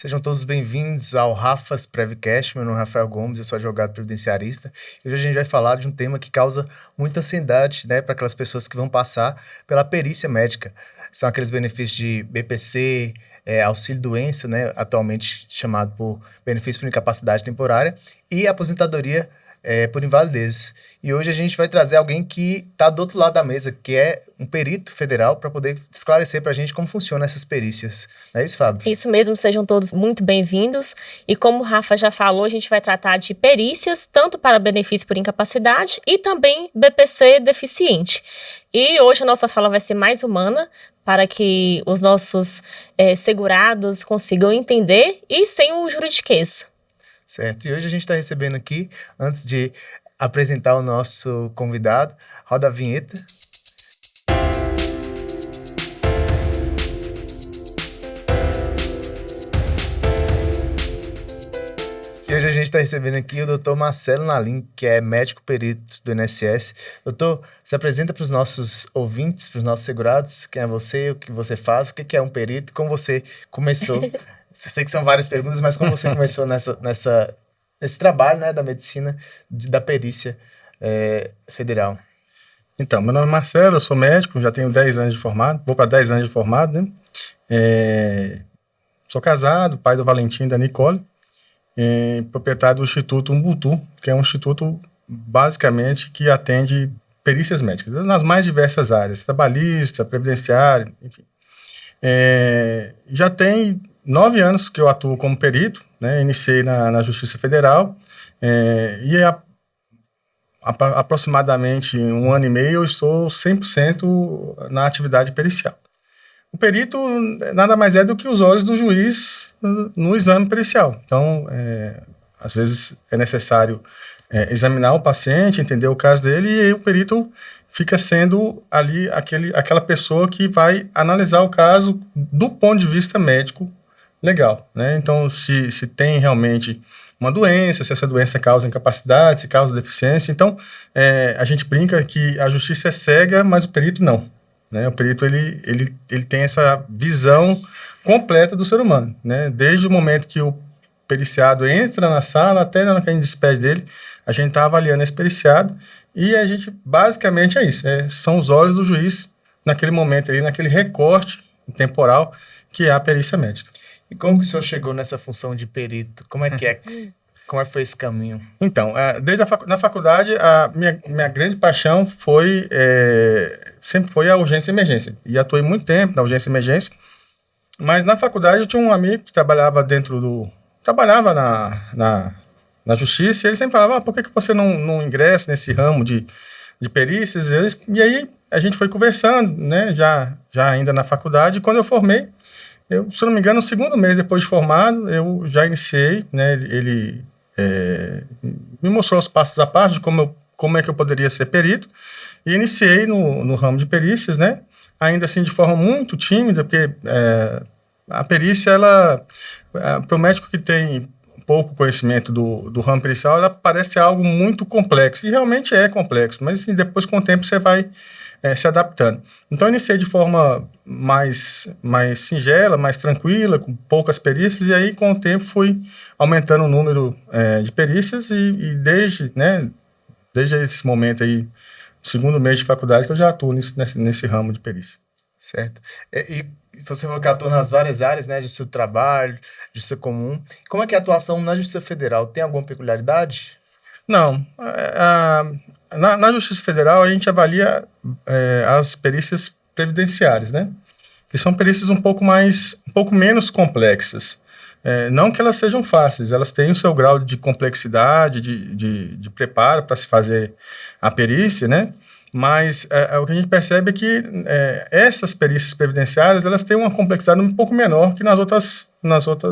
Sejam todos bem-vindos ao Rafas Prevcast. Meu nome é Rafael Gomes, eu sou advogado previdenciarista. E hoje a gente vai falar de um tema que causa muita ansiedade, né, para aquelas pessoas que vão passar pela perícia médica. São aqueles benefícios de BPC, auxílio-doença, né, atualmente chamado por benefício por incapacidade temporária, e aposentadoria por invalidez. E hoje a gente vai trazer alguém que está do outro lado da mesa, que é um perito federal, para poder esclarecer para a gente como funcionam essas perícias. Não é isso, Fábio? Isso mesmo, sejam todos muito bem-vindos. E como o Rafa já falou, a gente vai tratar de perícias, tanto para benefício por incapacidade e também BPC deficiente. E hoje a nossa fala vai ser mais humana, para que os nossos segurados consigam entender e sem o juridiquês. Certo, e hoje a gente está recebendo aqui, antes de apresentar o nosso convidado, roda a vinheta. E hoje a gente está recebendo aqui o Dr. Marcelo Nalim, que é médico perito do INSS. Doutor, se apresenta para os nossos ouvintes, para os nossos segurados, quem é você, o que você faz, o que é um perito, como você começou. Eu sei que são várias perguntas, mas como você começou nesse trabalho, né, da medicina, da perícia federal? Então, meu nome é Marcelo, eu sou médico, já tenho 10 anos de formado, vou para 10 anos de formado, né? Sou casado, pai do Valentim e da Nicole, proprietário do Instituto Umbutu, que é um instituto, basicamente, que atende perícias médicas, nas mais diversas áreas, trabalhista, previdenciário, enfim. Já tem 9 anos que eu atuo como perito, né? Iniciei na Justiça Federal, e aproximadamente 1 ano e meio eu estou 100% na atividade pericial. O perito nada mais é do que os olhos do juiz no exame pericial. Então, às vezes é necessário examinar o paciente, entender o caso dele, e aí o perito fica sendo ali aquela pessoa que vai analisar o caso do ponto de vista médico legal, né? Então, se tem realmente uma doença, se essa doença causa incapacidade, se causa deficiência. Então, a gente brinca que a justiça é cega, mas o perito não, né? O perito ele tem essa visão completa do ser humano, né? Desde o momento que o periciado entra na sala até na hora que a gente despede dele, a gente está avaliando esse periciado e a gente, basicamente, é isso. São os olhos do juiz naquele momento ali, naquele recorte temporal que é a perícia médica. E como que o senhor chegou nessa função de perito? Como é que foi esse caminho? Então, desde na faculdade, a minha grande paixão sempre foi a urgência e emergência. E atuei muito tempo na urgência e emergência, mas na faculdade eu tinha um amigo que trabalhava na justiça, e ele sempre falava, por que você não ingressa nesse ramo de perícias? E aí a gente foi conversando, né, já ainda na faculdade, e quando eu formei, se não me engano, no segundo mês depois de formado, eu já iniciei, né, ele me mostrou os passos a passo de como é que eu poderia ser perito, e iniciei no ramo de perícias, né, ainda assim de forma muito tímida, porque a perícia, para o médico que tem pouco conhecimento do ramo pericial, ela parece algo muito complexo, e realmente é complexo, mas assim, depois com o tempo você vai se adaptando. Então, eu iniciei de forma mais singela, mais tranquila, com poucas perícias, e aí, com o tempo, fui aumentando o número de perícias, e desde esse momento aí, segundo mês de faculdade, que eu já atuo nesse ramo de perícia. Certo. E você falou que atua nas várias áreas, né, de seu trabalho, de seu comum. Como é que é a atuação na Justiça Federal? Tem alguma peculiaridade? Não. Na Justiça Federal, a gente avalia as perícias previdenciárias, né? Que são perícias um pouco menos complexas. Não que elas sejam fáceis, elas têm o seu grau de complexidade, de preparo para se fazer a perícia, né? Mas o que a gente percebe é que essas perícias previdenciárias, elas têm uma complexidade um pouco menor que nas outras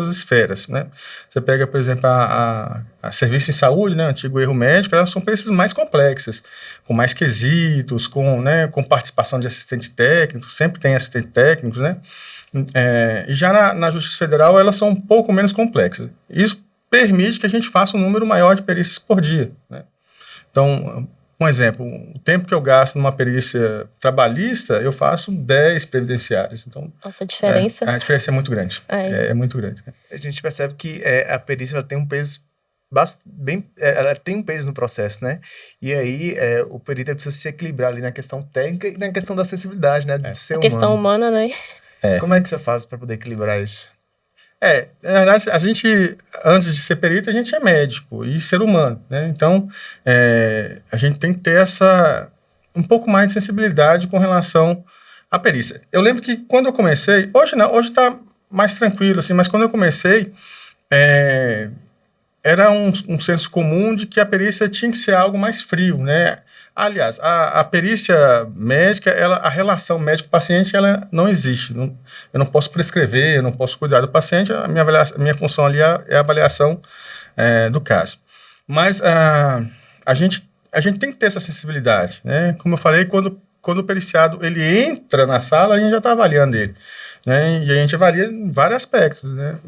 esferas, né? Você pega, por exemplo, a serviço em saúde, né, antigo erro médico, elas são perícias mais complexas, com mais quesitos, com participação de assistente técnico, sempre tem assistente técnicos, né? E já na Justiça Federal, elas são um pouco menos complexas. Isso permite que a gente faça um número maior de perícias por dia, né? Então, Um exemplo, o tempo que eu gasto numa perícia trabalhista, eu faço 10 previdenciárias. Então, Nossa, a diferença. A diferença é muito grande. É muito grande. A gente percebe que a perícia ela tem um peso ela tem um peso no processo, né? E aí o perito precisa se equilibrar ali na questão técnica e na questão da acessibilidade, né? Do ser A humano. questão humana, né? Como é que você faz para poder equilibrar isso? Na verdade, a gente, antes de ser perito, a gente é médico e ser humano, né? Então, a gente tem que ter um pouco mais de sensibilidade com relação à perícia. Eu lembro que quando eu comecei, hoje não, hoje está mais tranquilo, assim, mas quando eu comecei, era um senso comum de que a perícia tinha que ser algo mais frio, né? Aliás, a perícia médica, a relação médico-paciente, ela não existe. Eu não posso prescrever, eu não posso cuidar do paciente, a minha função ali é a avaliação do caso. Mas a gente tem que ter essa sensibilidade, né? Como eu falei, quando o periciado ele entra na sala, a gente já está avaliando ele, né? E a gente avalia em vários aspectos, né?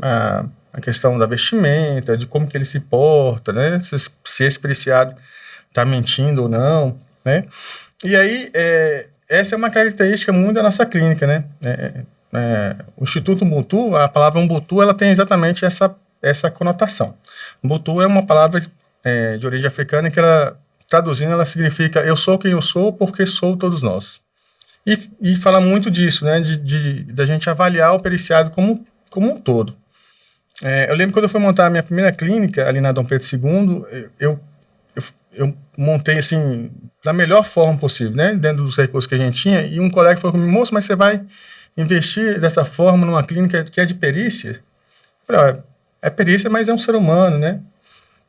A questão da vestimenta, de como que ele se porta, né? Se esse periciado está mentindo ou não, né? E aí, essa é uma característica muito da nossa clínica, né? O Instituto Umbutu, a palavra Umbutu, ela tem exatamente essa conotação. Umbutu é uma palavra de origem africana que ela, traduzindo, ela significa eu sou quem eu sou porque sou todos nós. E fala muito disso, né? Da gente avaliar o periciado como um todo. Eu lembro quando eu fui montar a minha primeira clínica ali na Dom Pedro II, eu montei assim da melhor forma possível, né, dentro dos recursos que a gente tinha, e um colega falou comigo: moço, mas você vai investir dessa forma numa clínica que é de perícia? Eu falei: é perícia, mas é um ser humano, né?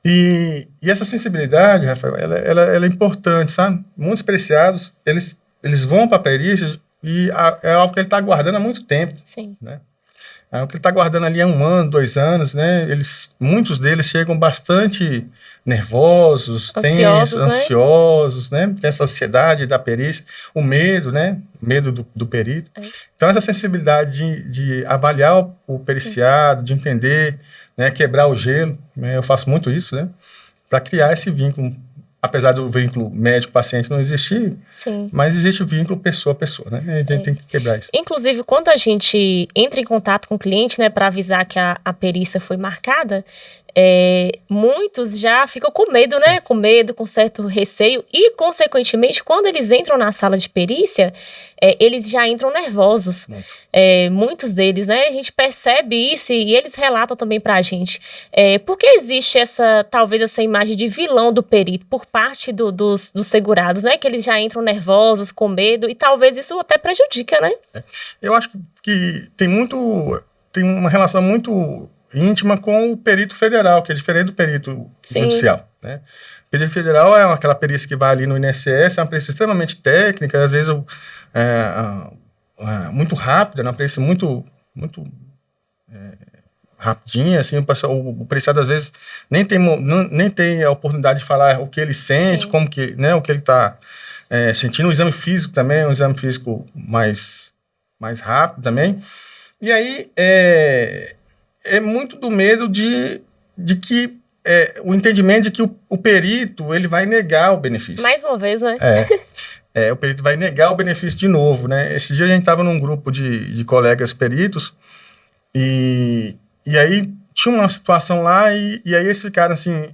E essa sensibilidade, Rafael, ela é importante, sabe? Muitos periciados, eles vão para a perícia e é algo que ele está aguardando há muito tempo. Sim. Né? O que ele está aguardando ali há 1 ano, 2 anos, né? Muitos deles chegam bastante nervosos, tensos, ansiosos, né? Tem essa ansiedade da perícia, o medo, né? O medo do perito. Então, essa sensibilidade de avaliar o periciado, de entender, né? Quebrar o gelo, né? Eu faço muito isso, né? Para criar esse vínculo. Apesar do vínculo médico-paciente não existir, sim, mas existe o vínculo pessoa a pessoa, né? A gente tem que quebrar isso. Inclusive, quando a gente entra em contato com o cliente, né, para avisar que a perícia foi marcada, muitos já ficam com medo, né? Com medo, com certo receio. E, consequentemente, quando eles entram na sala de perícia, eles já entram nervosos. Muitos deles, né? A gente percebe isso e eles relatam também pra gente. Por que existe talvez essa imagem de vilão do perito por parte dos segurados, né? Que eles já entram nervosos, com medo, e talvez isso até prejudica, né? Eu acho que tem uma relação muito íntima com o perito federal, que é diferente do perito judicial, né? O perito federal é aquela perícia que vai ali no INSS, é uma perícia extremamente técnica, às vezes muito rápida, uma perícia muito rapidinha, assim, o periciado às vezes nem tem a oportunidade de falar o que ele sente, como que, né, o que ele está sentindo. O exame físico também é um exame físico mais rápido também. E aí é muito do medo de que o entendimento de que o perito ele vai negar o benefício. Mais uma vez, né? O perito vai negar o benefício de novo, né? Esse dia a gente estava num grupo de colegas peritos e aí tinha uma situação lá e aí eles ficaram assim: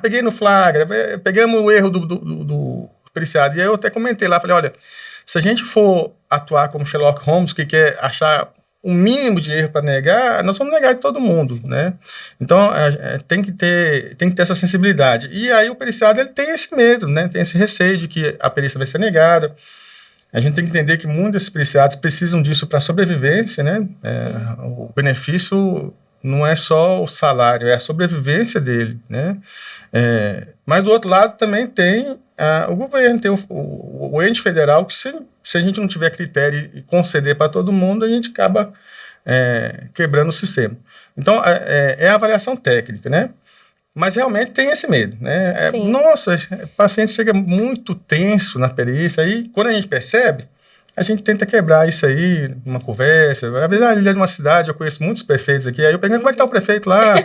peguei no flagra, pegamos o erro do periciado. E aí eu até comentei lá, falei: olha, se a gente for atuar como Sherlock Holmes, que quer achar o mínimo de erro para negar, nós vamos negar de todo mundo, sim, né? Então, tem que ter essa sensibilidade. E aí o periciado ele tem esse medo, né? Tem esse receio de que a perícia vai ser negada. A gente tem que entender que muitos desses periciados precisam disso para sobrevivência, né? O benefício não é só o salário, é a sobrevivência dele, né? Mas do outro lado também tem o governo, tem o ente federal, que se a gente não tiver critério e conceder para todo mundo, a gente acaba quebrando o sistema. Então, é a avaliação técnica, né? Mas realmente tem esse medo, né? Nossa, o paciente chega muito tenso na perícia, aí quando a gente percebe, a gente tenta quebrar isso aí numa conversa. Às vezes, ele é de uma cidade, eu conheço muitos prefeitos aqui, aí eu pergunto como é que tá o prefeito lá.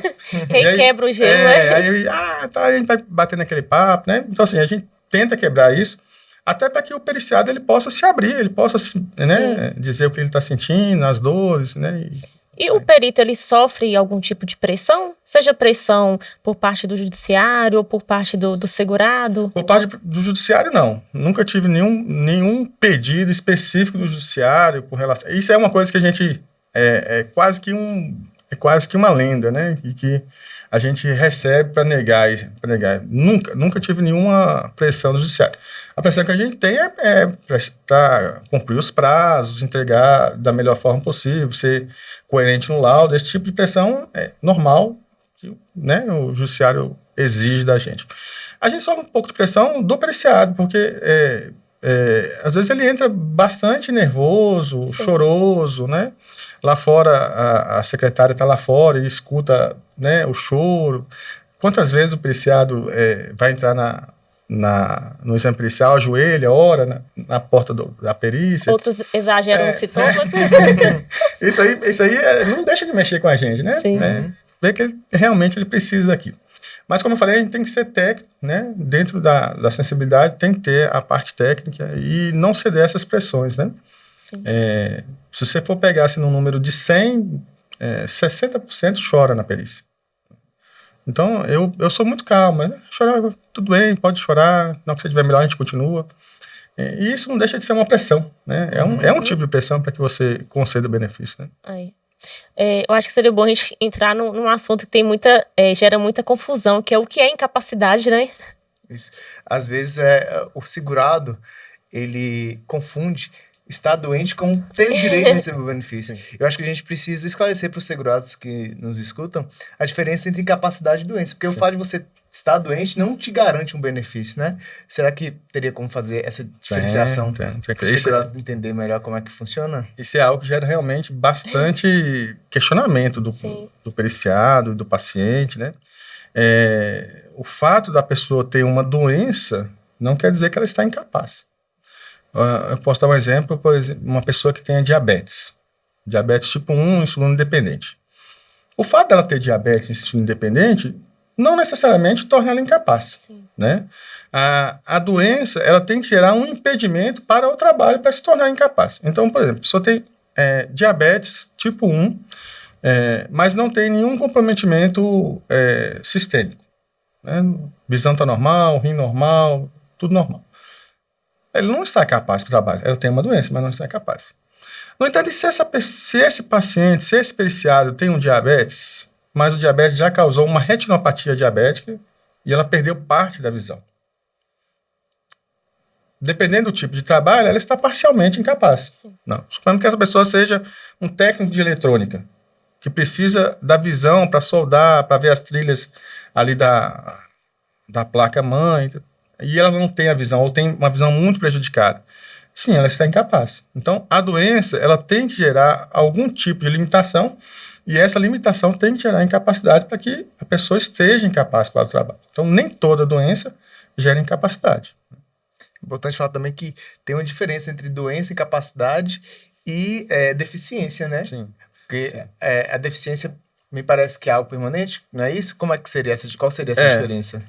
Quem quebra o gelo, né? Aí a gente vai batendo aquele papo, né? Então, assim, a gente tenta quebrar isso, até para que o periciado ele possa se abrir, ele possa né, dizer o que ele está sentindo, as dores, né? E o perito, ele sofre algum tipo de pressão? Seja pressão por parte do judiciário ou por parte do segurado? Por parte do judiciário, não. Nunca tive nenhum pedido específico do judiciário com relação... Isso é uma coisa que a gente... É quase que uma lenda, né? E que a gente recebe para negar. Nunca tive nenhuma pressão do judiciário. A pressão que a gente tem é para cumprir os prazos, entregar da melhor forma possível, ser coerente no laudo. Esse tipo de pressão é normal, né? O judiciário exige da gente. A gente sofre um pouco de pressão do periciado, porque às vezes ele entra bastante nervoso, choroso, né? Lá fora, a secretária está lá fora e escuta, né, o choro. Quantas vezes o periciado vai entrar no exame pericial, ajoelha, ora na porta da perícia. Outros exageram os sintomas. Isso aí não deixa de mexer com a gente, né? Sim. Ver que realmente ele precisa daquilo. Mas, como eu falei, a gente tem que ser técnico, né? Dentro da sensibilidade, tem que ter a parte técnica e não ceder a essas pressões, né? Sim. Se você for pegar assim, no número de 100, 60% chora na perícia. Então, eu sou muito calmo, né? Chorar, tudo bem, pode chorar, na hora que você estiver melhor, a gente continua. E isso não deixa de ser uma pressão, né? É um tipo de pressão para que você conceda o benefício, né? Aí. Eu acho que seria bom a gente entrar num assunto que tem gera muita confusão, que é o que é incapacidade, né? Isso. Às vezes o segurado, ele confunde estar doente com ter o direito de receber o benefício. Eu acho que a gente precisa esclarecer para os segurados que nos escutam a diferença entre incapacidade e doença, porque o fato de você estar doente não te garante um benefício, né? Será que teria como fazer essa diferenciação para o segurado entender melhor como é que funciona? Isso é algo que gera realmente bastante questionamento do periciado, do paciente, né? O fato da pessoa ter uma doença não quer dizer que ela está incapaz. Eu posso dar um exemplo, por exemplo, uma pessoa que tenha diabetes tipo 1, insulina independente. O fato dela ter diabetes e insulina independente não necessariamente torna ela incapaz, né? A doença, ela tem que gerar um impedimento para o trabalho para se tornar incapaz. Então, por exemplo, a pessoa tem diabetes tipo 1, mas não tem nenhum comprometimento sistêmico, né? Visão está normal, rim normal, tudo normal. Ele não está capaz para o trabalho. Ela tem uma doença, mas não está capaz. No entanto, se esse paciente, se esse periciado tem um diabetes, mas o diabetes já causou uma retinopatia diabética e ela perdeu parte da visão. Dependendo do tipo de trabalho, ela está parcialmente incapaz. Sim. Não. Suponhamos que essa pessoa seja um técnico de eletrônica, que precisa da visão para soldar, para ver as trilhas ali da placa-mãe, e ela não tem a visão, ou tem uma visão muito prejudicada. Sim, ela está incapaz. Então, a doença, ela tem que gerar algum tipo de limitação, e essa limitação tem que gerar incapacidade para que a pessoa esteja incapaz para o trabalho. Então, nem toda doença gera incapacidade. Importante falar também que tem uma diferença entre doença, incapacidade e deficiência, né? Sim. Porque a deficiência me parece que é algo permanente, não é isso? Como é que seria qual seria essa diferença?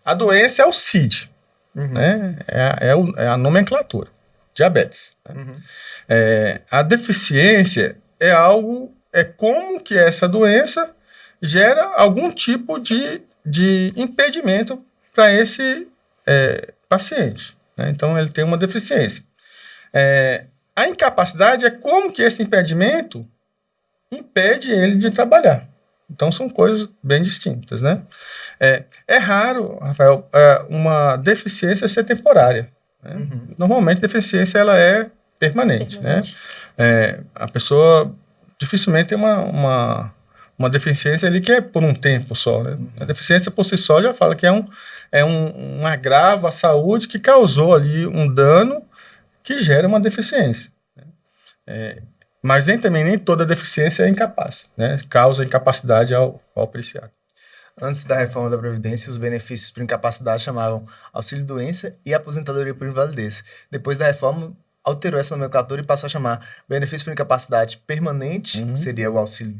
A doença é o CID, né? É a nomenclatura, diabetes. Né? A deficiência é algo, como que essa doença gera algum tipo de impedimento para esse paciente. Né? Então, ele tem uma deficiência. A incapacidade é como que esse impedimento impede ele de trabalhar. Então, são coisas bem distintas, né? É raro, Rafael, uma deficiência ser temporária. Né? Normalmente, a deficiência ela é permanente. Né? A pessoa dificilmente tem uma deficiência ali que é por um tempo só. Né? A deficiência por si só já fala que é um agravo à saúde que causou ali um dano que gera uma deficiência. Né? Mas nem toda deficiência é incapaz, né? Causa incapacidade ao periciado. Antes da reforma da Previdência, os benefícios por incapacidade chamavam auxílio-doença e aposentadoria por invalidez. Depois da reforma, alterou essa nomenclatura e passou a chamar benefício por incapacidade permanente, que seria o auxílio,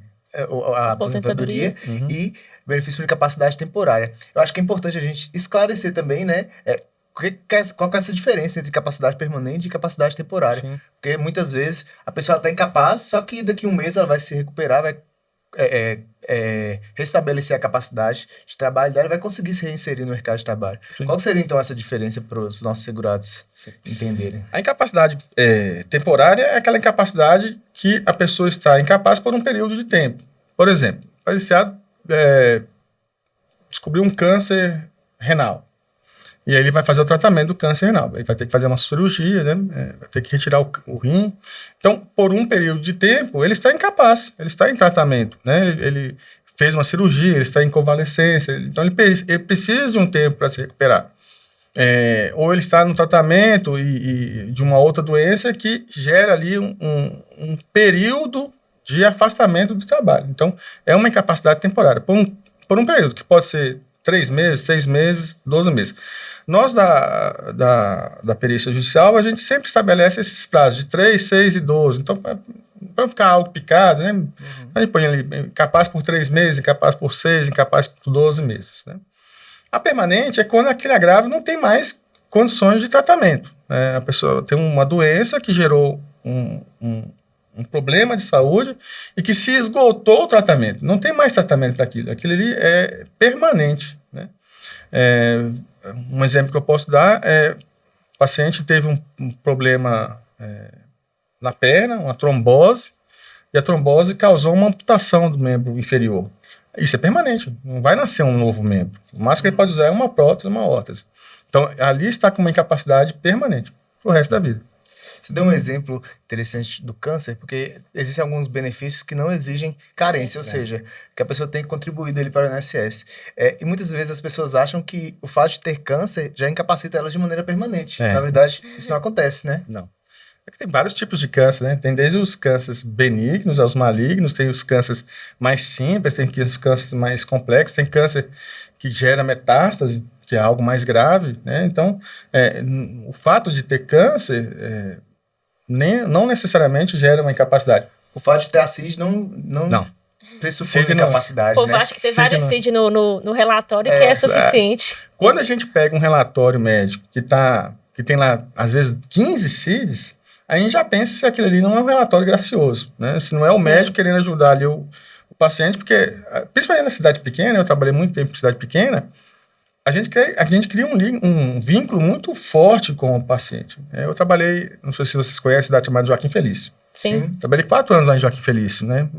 a aposentadoria, e benefício por incapacidade temporária. Eu acho que é importante a gente esclarecer também, né, Qual que é essa diferença entre capacidade permanente e capacidade temporária? Sim. Porque muitas vezes a pessoa está incapaz, só que daqui a um mês ela vai se recuperar, vai restabelecer a capacidade de trabalho dela e vai conseguir se reinserir no mercado de trabalho. Sim. Qual seria, então, essa diferença para os nossos segurados entenderem? A incapacidade temporária é aquela incapacidade que a pessoa está incapaz por um período de tempo. Por exemplo, o iniciado descobriu um câncer renal. E aí ele vai fazer o tratamento do câncer renal. Ele vai ter que fazer uma cirurgia, né? Vai ter que retirar o rim. Então, por um período de tempo, ele está incapaz, ele está em tratamento, né? Ele fez uma cirurgia, ele está em convalescência, então ele precisa de um tempo para se recuperar. Ou ele está no tratamento de uma outra doença que gera ali um período de afastamento do trabalho. Então, é uma incapacidade temporária, por um período, que pode ser 3 meses, 6 meses, 12 meses. Nós, da perícia judicial, a gente sempre estabelece esses prazos de 3, 6 e 12. Então, para não ficar algo picado, né? A gente põe ali incapaz por 3 meses, incapaz por 6, incapaz por 12 meses. Né? A permanente é quando aquele agravo não tem mais condições de tratamento. Né? A pessoa tem uma doença que gerou um problema de saúde e que se esgotou o tratamento. Não tem mais tratamento para aquilo. Aquilo ali é permanente. Né? Um exemplo que eu posso dar o paciente teve um problema na perna, uma trombose, e a trombose causou uma amputação do membro inferior. Isso é permanente, não vai nascer um novo membro. O máximo que ele pode usar é uma prótese, uma órtese. Então, ali está com uma incapacidade permanente para o resto da vida. Você deu um exemplo interessante do câncer, porque existem alguns benefícios que não exigem carência, ou seja, que a pessoa tem contribuído ali para o INSS. E muitas vezes as pessoas acham que o fato de ter câncer já incapacita elas de maneira permanente. Na verdade, isso não acontece, né? Não. Tem vários tipos de câncer, né? Tem desde os cânceres benignos aos malignos, tem os cânceres mais simples, tem os cânceres mais complexos, tem câncer que gera metástase, que é algo mais grave, né? Então, o fato de ter câncer não necessariamente gera uma incapacidade. O fato de ter a CID não pressupõe incapacidade, né? O povo acha que tem vários CID no relatório que é suficiente. Quando a gente pega um relatório médico que tem lá, às vezes, 15 CIDs, a gente já pensa se aquilo ali não é um relatório gracioso, né? Se não é o médico querendo ajudar ali o paciente, porque, principalmente na cidade pequena, eu trabalhei muito tempo em cidade pequena, a gente cria um vínculo muito forte com o paciente. Eu trabalhei, não sei se vocês conhecem, a cidade chamada Joaquim Felício. Sim. Trabalhei 4 anos lá em Joaquim Felício, né?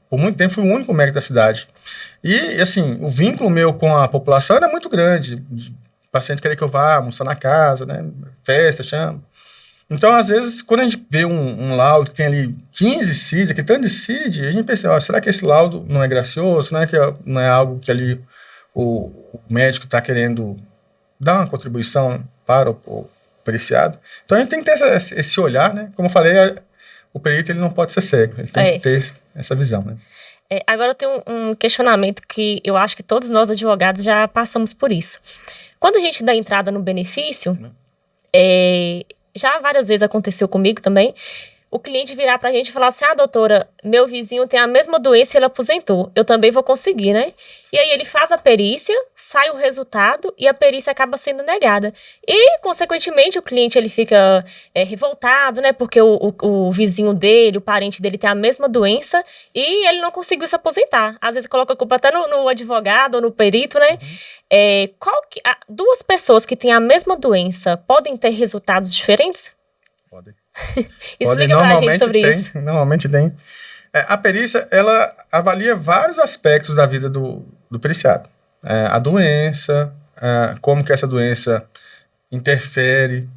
Por muito tempo fui o único médico da cidade. E, assim, o vínculo meu com a população era muito grande. O paciente queria que eu vá almoçar na casa, né? Festa, chama. Então, às vezes, quando a gente vê um laudo que tem ali 15 CID, aquele tanto de CID, a gente pensa, será que esse laudo não é gracioso? Não é algo que ali o médico está querendo dar uma contribuição para o periciado? Então, a gente tem que ter esse olhar, né? Como eu falei, o perito ele não pode ser cego, ele tem que ter essa visão, né? Agora eu tenho um questionamento que eu acho que todos nós advogados já passamos por isso. Quando a gente dá entrada no benefício, já várias vezes aconteceu comigo também, o cliente virar pra gente e falar assim, doutora, meu vizinho tem a mesma doença e ele aposentou, eu também vou conseguir, né? E aí ele faz a perícia, sai o resultado e a perícia acaba sendo negada. E, consequentemente, o cliente ele fica revoltado, né? Porque o vizinho dele, o parente dele tem a mesma doença e ele não conseguiu se aposentar. Às vezes coloca a culpa até no advogado ou no perito, né? Duas pessoas que têm a mesma doença podem ter resultados diferentes? Podem. Explica pra gente sobre isso. Normalmente tem. A perícia, ela avalia vários aspectos da vida do periciado. A doença, como que essa doença interfere,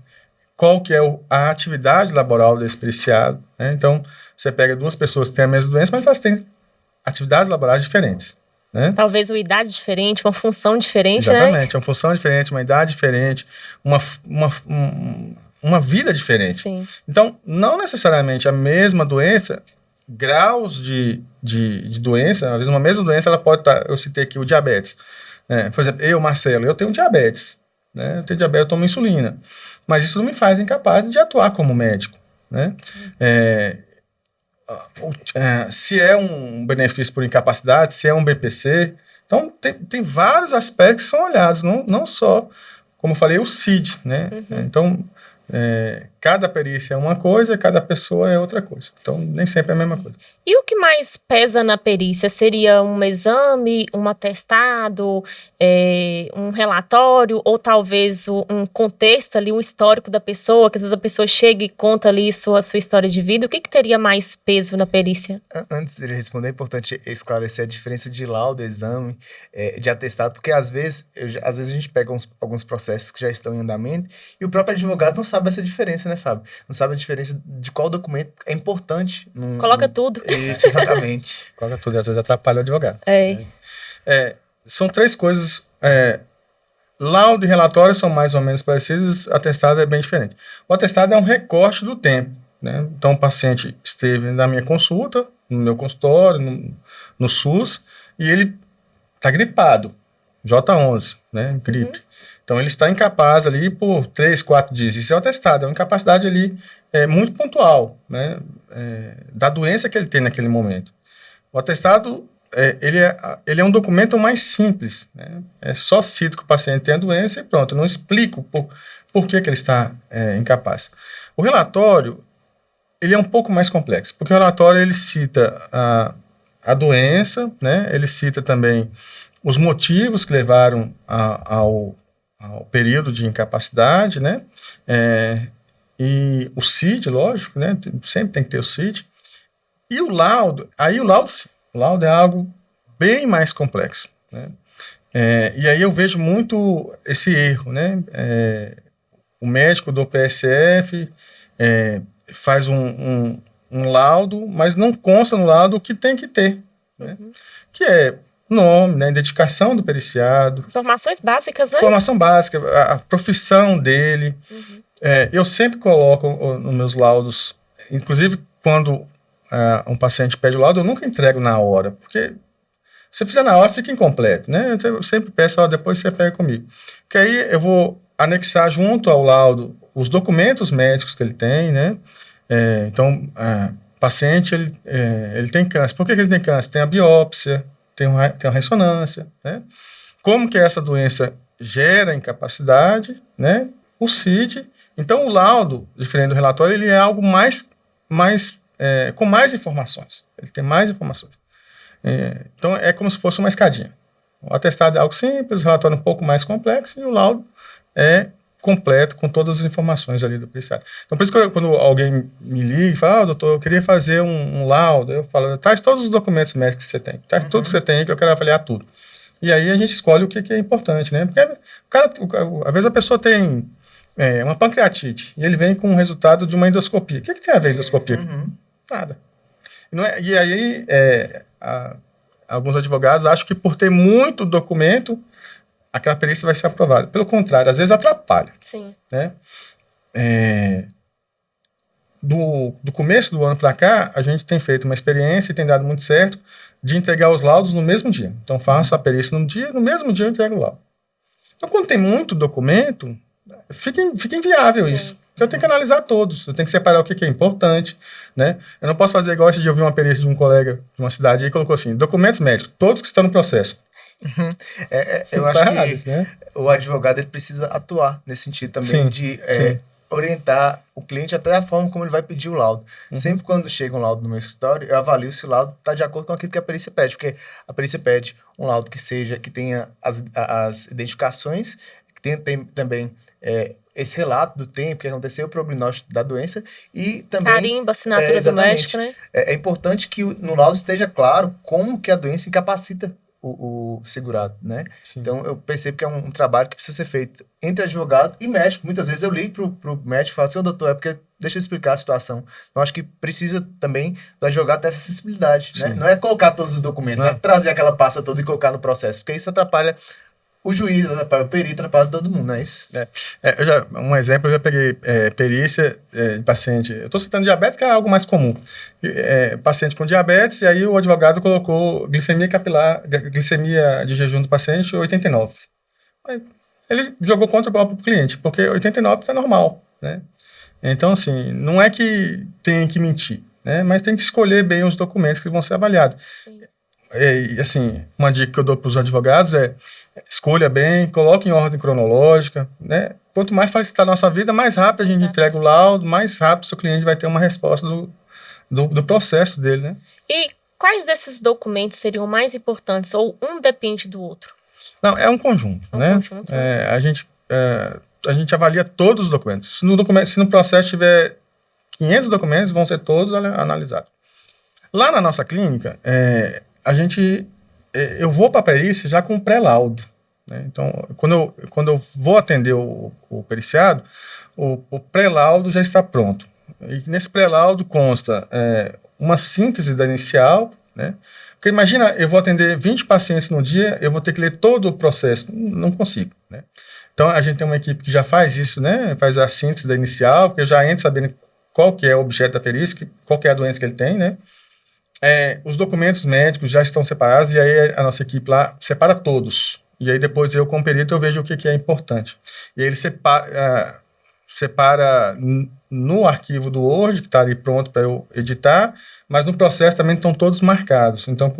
qual que é a atividade laboral desse periciado. Né? Então, você pega 2 pessoas que têm a mesma doença, mas elas têm atividades laborais diferentes. Né? Talvez uma idade diferente, uma função diferente, Exatamente, uma função diferente, uma idade diferente, uma vida diferente. Sim. Então, não necessariamente a mesma doença, graus de doença, às vezes uma mesma doença, ela pode estar, eu citei aqui o diabetes. Por exemplo, Marcelo, eu tenho diabetes. Né? Eu tenho diabetes, eu tomo insulina. Mas isso não me faz incapaz de atuar como médico. Né? Se é um benefício por incapacidade, se é um BPC. Então, tem vários aspectos que são olhados, não só como eu falei, o CID, né? Então, cada perícia é uma coisa, cada pessoa é outra coisa. Então, nem sempre é a mesma coisa. E o que mais pesa na perícia? Seria um exame, um atestado, um relatório, ou talvez um contexto ali, um histórico da pessoa, que às vezes a pessoa chega e conta ali a sua história de vida. O que teria mais peso na perícia? Antes de responder, é importante esclarecer a diferença de laudo, exame, de atestado, porque às vezes a gente pega alguns processos que já estão em andamento e o próprio advogado não sabe essa diferença, né, Fábio? Não sabe a diferença de qual documento é importante. Coloca tudo. Isso, exatamente. Coloca tudo, e às vezes atrapalha o advogado. São 3 coisas. Laudo e relatório são mais ou menos parecidos, atestado é bem diferente. O atestado é um recorte do tempo, né? Então, o paciente esteve na minha consulta, no meu consultório, no SUS, e ele está gripado, J11, né? Gripe. Então, ele está incapaz ali por 3, 4 dias. Isso é o atestado, é uma incapacidade ali muito pontual, né? Da doença que ele tem naquele momento. O atestado, ele é um documento mais simples, né? Só cito que o paciente tem a doença e pronto, eu não explico por que ele está incapaz. O relatório, ele é um pouco mais complexo, porque o relatório ele cita a doença, né? Ele cita também os motivos que levaram ao período de incapacidade, né? E o CID, lógico, né? Sempre tem que ter o CID. E o laudo, o laudo é algo bem mais complexo, né? E aí eu vejo muito esse erro, né? O médico do PSF faz um laudo, mas não consta no laudo o que tem que ter, né? Que é nome, né, identificação do periciado. Informações básicas, né? Informação básica, a profissão dele. Eu sempre coloco nos meus laudos, inclusive quando um paciente pede o laudo, eu nunca entrego na hora, porque se você fizer na hora, fica incompleto, né? Eu sempre peço, depois você pega comigo. Porque aí eu vou anexar junto ao laudo os documentos médicos que ele tem, né? Então, o paciente, ele tem câncer. Por que ele tem câncer? Tem a biópsia, tem uma ressonância, né? Como que essa doença gera incapacidade, né? O CID. Então, o laudo, diferente do relatório, ele é algo com mais informações. Ele tem mais informações. Então, é como se fosse uma escadinha. O atestado é algo simples, o relatório é um pouco mais complexo e o laudo é completo com todas as informações ali do periciado. Então, por isso que quando alguém me liga e fala, doutor, eu queria fazer um laudo, eu falo, traz todos os documentos médicos que você tem, traz tudo que você tem que eu quero avaliar tudo. E aí a gente escolhe o que é importante, né? Porque às vezes a pessoa tem uma pancreatite e ele vem com o resultado de uma endoscopia. O que tem a ver endoscopia? Nada. E aí alguns advogados acham que por ter muito documento aquela perícia vai ser aprovada. Pelo contrário, às vezes atrapalha. Sim. Né? Do começo do ano para cá, a gente tem feito uma experiência e tem dado muito certo de entregar os laudos no mesmo dia. Então, faço a perícia no mesmo dia eu entrego o laudo. Então, quando tem muito documento, fica inviável isso. Porque eu tenho que analisar todos, eu tenho que separar o que é importante, né? Eu não posso fazer igual esse dia eu vi uma perícia de um colega de uma cidade e colocou assim, documentos médicos, todos que estão no processo. Eu acho que né? O advogado ele precisa atuar nesse sentido também, sim. Orientar o cliente até a forma como ele vai pedir o laudo. Sempre quando chega um laudo no meu escritório, eu avalio se o laudo está de acordo com aquilo que a perícia pede, porque a perícia pede um laudo que tenha as identificações, que tenha também esse relato do tempo que aconteceu, o prognóstico da doença e também... Carimbo, assinatura do médico, né? É importante que no laudo esteja claro como que a doença incapacita o segurado, né? Sim. Então, eu percebo que é um trabalho que precisa ser feito entre advogado e médico. Muitas vezes eu ligo pro médico e falo assim, doutor, porque deixa eu explicar a situação. Eu acho que precisa também do advogado ter essa sensibilidade, né? Não é colocar todos os documentos, não é trazer aquela pasta toda e colocar no processo, porque isso atrapalha o juiz, atrapalha o perito, atrapalha todo mundo, não é isso? Um exemplo, eu já peguei perícia de paciente, eu estou citando diabetes, que é algo mais comum. Paciente com diabetes, e aí o advogado colocou glicemia capilar, glicemia de jejum do paciente, 89. Aí, ele jogou contra o próprio cliente, porque 89 está normal, né? Então, assim, não é que tem que mentir, né? Mas tem que escolher bem os documentos que vão ser avaliados. Sim. assim, uma dica que eu dou para os advogados é escolha bem, coloque em ordem cronológica, né? Quanto mais facilitar a nossa vida, mais rápido a gente entrega o laudo, mais rápido o seu cliente vai ter uma resposta do processo dele, né? E quais desses documentos seriam mais importantes ou um depende do outro? Não, é um conjunto, né? Conjunto. A gente avalia todos os documentos. Se no processo tiver 500 documentos, vão ser todos analisados. Lá na nossa clínica, eu vou para a perícia já com pré-laudo, né? Então, quando eu vou atender o periciado, o pré-laudo já está pronto. E nesse pré-laudo consta uma síntese da inicial, né? Porque imagina, eu vou atender 20 pacientes no dia, eu vou ter que ler todo o processo. Não consigo, né? Então, a gente tem uma equipe que já faz isso, né? Faz a síntese da inicial, porque eu já entro sabendo qual que é o objeto da perícia, qual que é a doença que ele tem, né? Os documentos médicos já estão separados, e aí a nossa equipe lá separa todos. E aí depois eu, como perito, eu vejo o que é importante. E aí ele separa no arquivo do Word, que está ali pronto para eu editar, mas no processo também estão todos marcados. Então,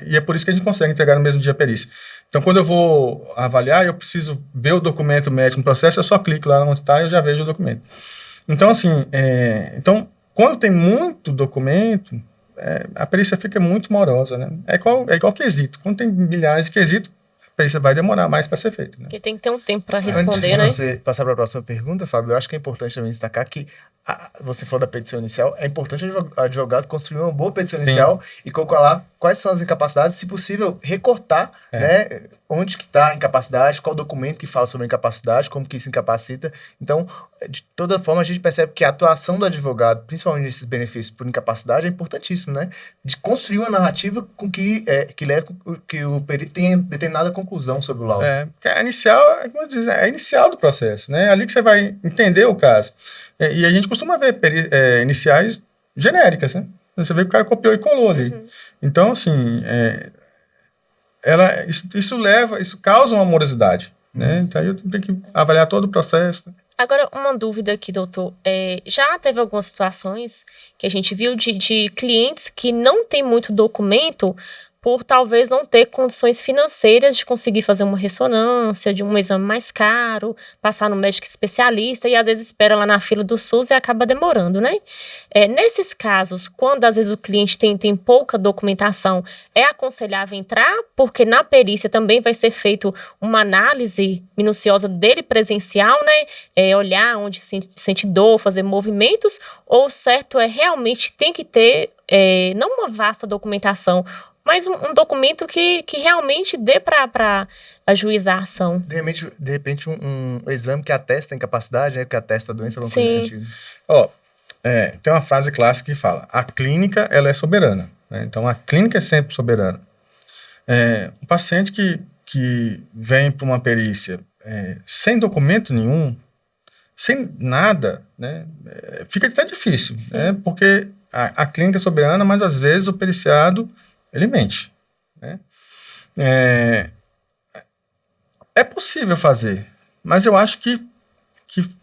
e é por isso que a gente consegue entregar no mesmo dia a perícia. Então, quando eu vou avaliar, eu preciso ver o documento médico no processo, eu só clico lá onde está e eu já vejo o documento. Então, assim, quando tem muito documento, a perícia fica muito morosa, né? É igual quesito. Quando tem milhares de quesitos, a perícia vai demorar mais para ser feita, né? Porque tem que ter um tempo para Antes responder, de né? você passar para a próxima pergunta, Fábio, eu acho que é importante também destacar que você falou da petição inicial, é importante o advogado construir uma boa petição inicial e colocar lá quais são as incapacidades, se possível, recortar, né, onde que está a incapacidade, qual documento que fala sobre a incapacidade, como que isso incapacita. Então, de toda forma, a gente percebe que a atuação do advogado, principalmente nesses benefícios por incapacidade, é importantíssimo, né? De construir uma narrativa com que o perito tenha determinada conclusão sobre o laudo. A inicial, como eu disse, é a inicial do processo, né? É ali que você vai entender o caso. E a gente costuma ver iniciais genéricas, né? Você vê que o cara copiou e colou ali. Uhum. Então, assim, isso causa uma morosidade, né? Então, eu tenho que avaliar todo o processo. Agora, uma dúvida aqui, doutor. Já teve algumas situações que a gente viu de clientes que não têm muito documento por talvez não ter condições financeiras de conseguir fazer uma ressonância, de um exame mais caro, passar no médico especialista e às vezes espera lá na fila do SUS e acaba demorando, né? Nesses casos, quando às vezes o cliente tem pouca documentação, é aconselhável entrar, porque na perícia também vai ser feito uma análise minuciosa dele presencial, né? Olhar onde sente dor, fazer movimentos, ou o certo é realmente tem que ter, não uma vasta documentação, mas um documento que realmente dê para ajuizar a ação. De repente um exame que atesta a incapacidade, né, que atesta a doença, alguma coisa nesse sentido. Tem uma frase clássica que fala, a clínica, ela é soberana, né? Então, a clínica é sempre soberana. Um paciente que vem para uma perícia sem documento nenhum, sem nada, né, fica até difícil, né? Porque a clínica é soberana, mas às vezes o periciado ele mente, né? É possível fazer, mas eu acho que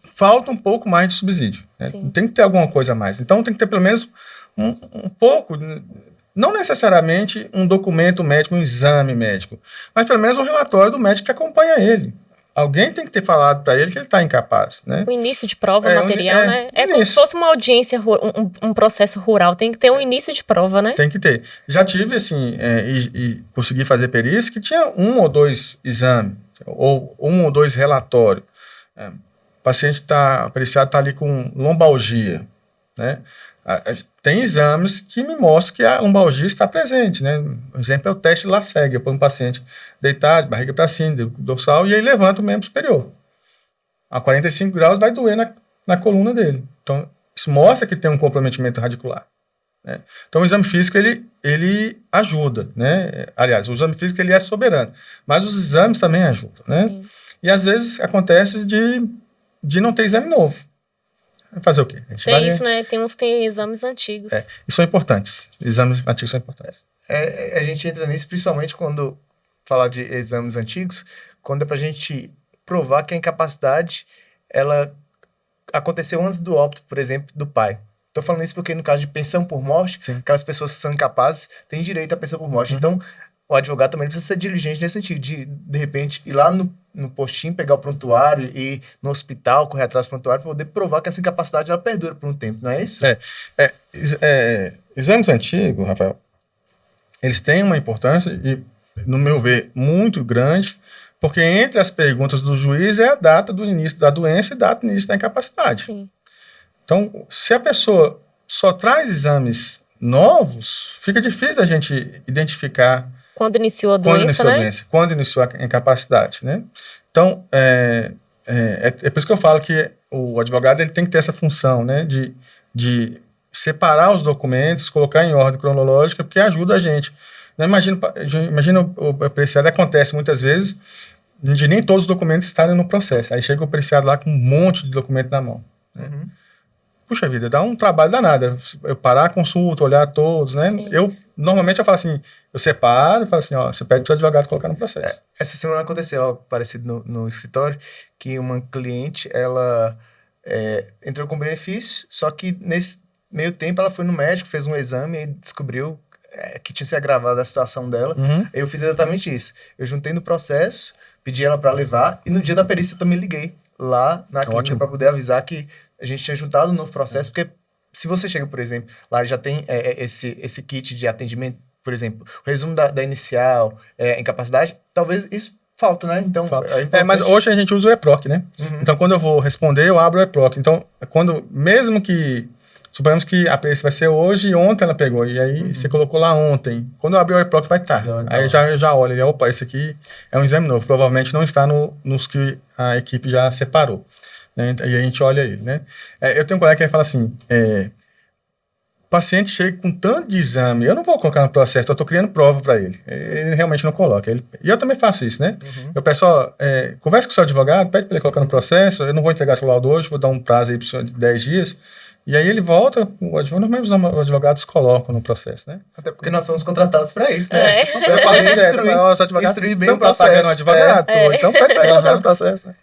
falta um pouco mais de subsídio, né? Tem que ter alguma coisa a mais. Então, tem que ter pelo menos um pouco, não necessariamente um documento médico, um exame médico, mas pelo menos um relatório do médico que acompanha ele. Alguém tem que ter falado para ele que ele está incapaz, né? O início de prova material, né? Como se fosse uma audiência, um processo rural. Tem que ter um início de prova, né? Tem que ter. Já tive, assim, e consegui fazer perícia que tinha 1 ou 2 exames, ou 1 ou 2 relatórios. O paciente o periciado está ali com lombalgia, né? Tem exames que me mostram que a lombalgia está presente, né? O exemplo é o teste Lassègue. Eu ponho um paciente deitado, barriga para cima, dorsal, e aí levanta o membro superior. A 45 graus vai doer na coluna dele. Então, isso mostra que tem um comprometimento radicular, né? Então, o exame físico, ele ajuda, né? Aliás, o exame físico, ele é soberano, mas os exames também ajudam, né? Sim. E, às vezes, acontece de não ter exame novo. Fazer o quê? Tem isso, né? Tem uns que tem exames antigos. E são importantes. Exames antigos são importantes. A gente entra nisso principalmente quando falar de exames antigos, quando é pra gente provar que a incapacidade ela aconteceu antes do óbito, por exemplo, do pai. Tô falando isso porque no caso de pensão por morte, Sim. aquelas pessoas que são incapazes têm direito à pensão por morte. Então, o advogado também precisa ser diligente nesse sentido, de repente, ir lá no postinho, pegar o prontuário e ir no hospital, correr atrás do prontuário para poder provar que essa incapacidade ela perdura por um tempo, não é isso? Exames antigos, Rafael, eles têm uma importância e, no meu ver, muito grande, porque entre as perguntas do juiz é a data do início da doença e data do início da incapacidade. Sim. Então, se a pessoa só traz exames novos, fica difícil a gente identificar Quando iniciou a doença, né? quando iniciou a incapacidade, né? Então, é por isso que eu falo que o advogado ele tem que ter essa função, né? De separar os documentos, colocar em ordem cronológica, porque ajuda a gente. Imagina o periciado, acontece muitas vezes de nem todos os documentos estarem no processo. Aí chega o periciado lá com um monte de documento na mão. Né? Puxa vida, dá um trabalho danado. Eu parar a consulta, olhar todos, né? Sim. Normalmente eu falo assim, eu separo e falo assim, ó, você pede para o advogado colocar no processo. Essa semana aconteceu algo parecido no escritório, que uma cliente, ela entrou com benefício, só que nesse meio tempo ela foi no médico, fez um exame e descobriu que tinha se agravado a situação dela. Eu fiz exatamente isso. Eu juntei no processo, pedi ela para levar, e no dia da perícia eu também liguei lá na clínica para poder avisar que a gente tinha juntado um novo processo, porque se você chega, por exemplo, lá já tem esse kit de atendimento, por exemplo, o resumo da inicial, incapacidade, talvez isso falta, né? Então, mas hoje a gente usa o EPROC, né? Então, quando eu vou responder, eu abro o EPROC. Então, mesmo que suponhamos que a perícia vai ser hoje e ontem ela pegou, e aí você colocou lá ontem. Quando eu abrir o EPROC vai estar. Aí já olha, opa, esse aqui é um exame novo, provavelmente não está nos que a equipe já separou. Né? E a gente olha ele, né? Eu tenho um colega que fala assim, o paciente chega com tanto de exame, eu não vou colocar no processo, eu estou criando prova para ele. Ele realmente não coloca. E eu também faço isso, né? Eu peço, converse com o seu advogado, pede para ele colocar no processo, eu não vou entregar esse laudo hoje, vou dar um prazo aí para o senhor de 10 dias, e aí ele volta, normalmente os advogados colocam no processo, né? Até porque nós somos contratados para isso, né? Eu falo assim, instruir bem o processo. Pagando um advogado, então pede para ele colocar no processo. Né?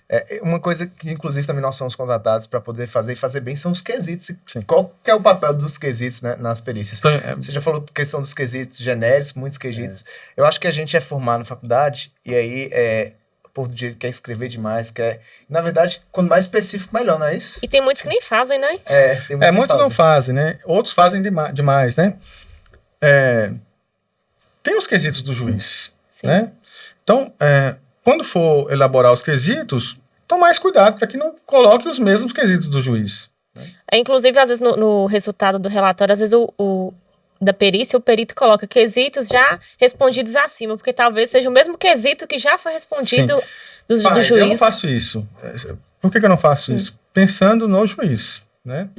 Uma coisa que, inclusive, também nós somos contratados para poder fazer e fazer bem são os quesitos. Sim. Qual que é o papel dos quesitos, né, nas perícias? Você já falou questão dos quesitos genéricos, muitos quesitos. Eu acho que a gente é formado na faculdade e aí o povo do direito quer escrever demais, na verdade, quanto mais específico, melhor, não é isso? E tem muitos que nem fazem, né? Tem muitos muitos não fazem, né? Outros fazem demais, né? Tem os quesitos do juiz, né? Então, quando for elaborar os quesitos, tome mais cuidado para que não coloque os mesmos quesitos do juiz. Né? Inclusive, às vezes, no resultado do relatório, às vezes da perícia, o perito coloca quesitos já respondidos acima, porque talvez seja o mesmo quesito que já foi respondido do juiz. Eu não faço isso. Por que eu não faço isso? Pensando no juiz, né?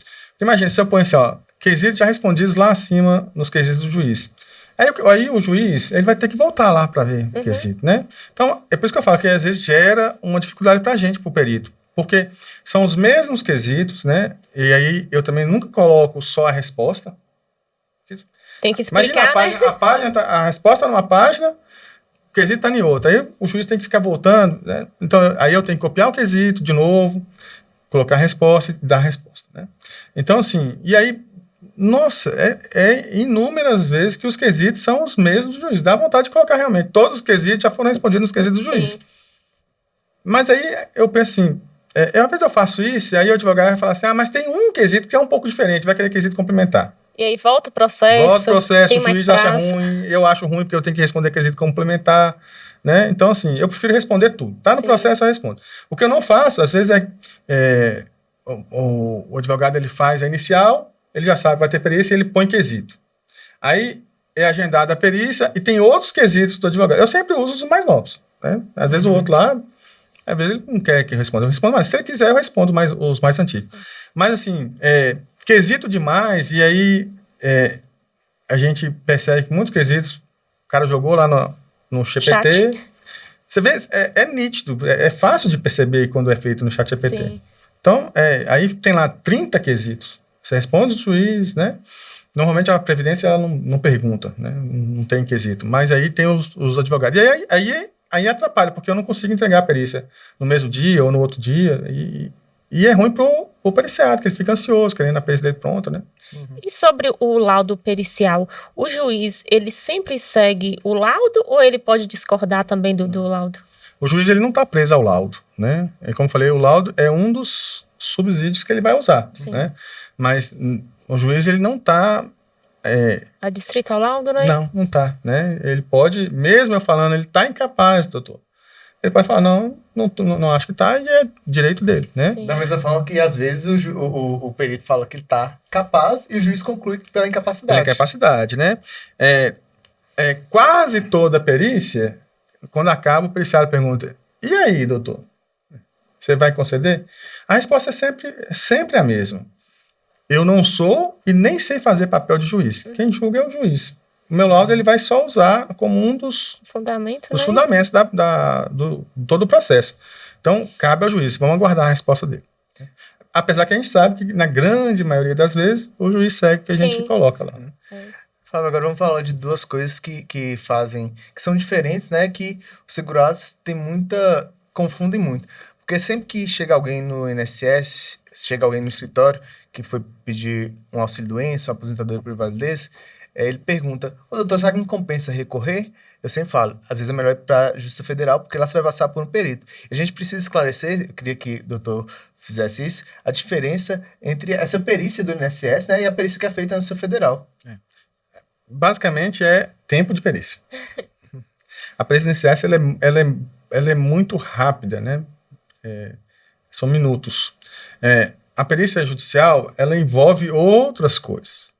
Imagina, se eu ponho assim, quesitos já respondidos lá acima nos quesitos do juiz. Aí o juiz, ele vai ter que voltar lá para ver o quesito, né? Então, é por isso que eu falo que às vezes gera uma dificuldade para a gente, para o perito, porque são os mesmos quesitos, né? E aí eu também nunca coloco só a resposta. Tem que explicar, imagina, a resposta numa página, o quesito está em outra. Aí o juiz tem que ficar voltando, né? Então, aí eu tenho que copiar o quesito de novo, colocar a resposta e dar a resposta, né? Então, assim, e aí, nossa, inúmeras vezes que os quesitos são os mesmos do juiz. Dá vontade de colocar realmente. Todos os quesitos já foram respondidos nos quesitos do juiz. Mas aí eu penso assim, uma vez eu faço isso, e aí o advogado vai falar assim, mas tem um quesito que é um pouco diferente, vai querer quesito complementar. E aí volta o processo, o juiz acha ruim, eu acho ruim porque eu tenho que responder quesito complementar, né? Então, assim, eu prefiro responder tudo. Tá no processo, eu respondo. O que eu não faço, às vezes, o advogado ele faz a inicial, ele já sabe que vai ter perícia e ele põe quesito. Aí é agendada a perícia e tem outros quesitos do advogado. Eu sempre uso os mais novos, né? Às vezes o outro lá, às vezes ele não quer que eu responda, eu respondo mais. Se ele quiser, eu respondo os mais antigos. Mas, assim, quesito demais, e aí a gente percebe que muitos quesitos, o cara jogou lá no GPT. Chat. Você vê, é nítido, é fácil de perceber quando é feito no chat GPT. Sim. Então, aí tem lá 30 quesitos. Você responde o juiz, né? Normalmente a Previdência ela não pergunta, né? Não tem quesito. Mas aí tem os advogados. E aí atrapalha, porque eu não consigo entregar a perícia no mesmo dia ou no outro dia. E é ruim pro periciado, que ele fica ansioso, querendo a perícia dele pronta, né? E sobre o laudo pericial, o juiz, ele sempre segue o laudo ou ele pode discordar também do laudo? O juiz, ele não está preso ao laudo, né? E como eu falei, o laudo é um dos subsídios que ele vai usar, Sim. né? Mas o juiz, ele não está... Adstrito ao laudo, né? Não está, né? Ele pode, mesmo eu falando, ele está incapaz, doutor. Ele pode falar, não acho que está, e é direito dele, né? Sim. Da mesma forma que, às vezes, o perito fala que ele está capaz e o juiz conclui pela incapacidade. Pela incapacidade, né? Quase toda perícia, quando acaba, o periciário pergunta, e aí, doutor? Você vai conceder? A resposta é sempre a mesma. Eu não sou e nem sei fazer papel de juiz. Quem julga é o juiz. O meu laudo ele vai só usar como um dos fundamentos do todo o processo. Então, cabe ao juiz. Vamos aguardar a resposta dele. Apesar que a gente sabe que, na grande maioria das vezes, o juiz segue o que a gente coloca lá. Fábio, agora vamos falar de duas coisas que são diferentes, né? Que os segurados confundem muito. Porque sempre que chega alguém no INSS, chega alguém no escritório que foi pedir um auxílio-doença, uma aposentadoria por invalidez, ele pergunta, doutor, será que não compensa recorrer? Eu sempre falo, às vezes é melhor ir para a Justiça Federal, porque lá você vai passar por um perito. E a gente precisa esclarecer, eu queria que o doutor fizesse isso, a diferença entre essa perícia do INSS, né, e a perícia que é feita na Justiça Federal. Basicamente é tempo de perícia. A perícia do INSS ela é muito rápida, né? São minutos. A perícia judicial, ela envolve outras coisas.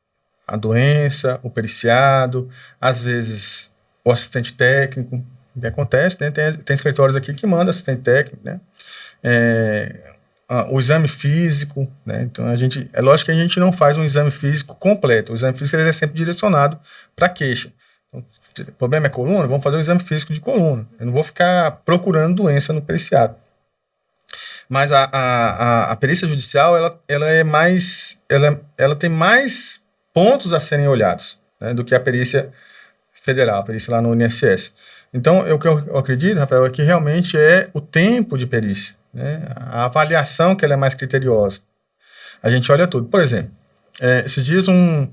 A doença, o periciado, às vezes o assistente técnico, que acontece, né? Tem escritórios aqui que mandam assistente técnico, né? O exame físico, né? Então é lógico que a gente não faz um exame físico completo. O exame físico ele é sempre direcionado para a queixa. Então, o problema é coluna, vamos fazer um exame físico de coluna. Eu não vou ficar procurando doença no periciado. Mas a perícia judicial, ela tem mais pontos a serem olhados, né, do que a perícia federal, a perícia lá no INSS. Então, o que eu acredito, Rafael, é que realmente é o tempo de perícia, né, a avaliação que ela é mais criteriosa. A gente olha tudo. Por exemplo, esses dias um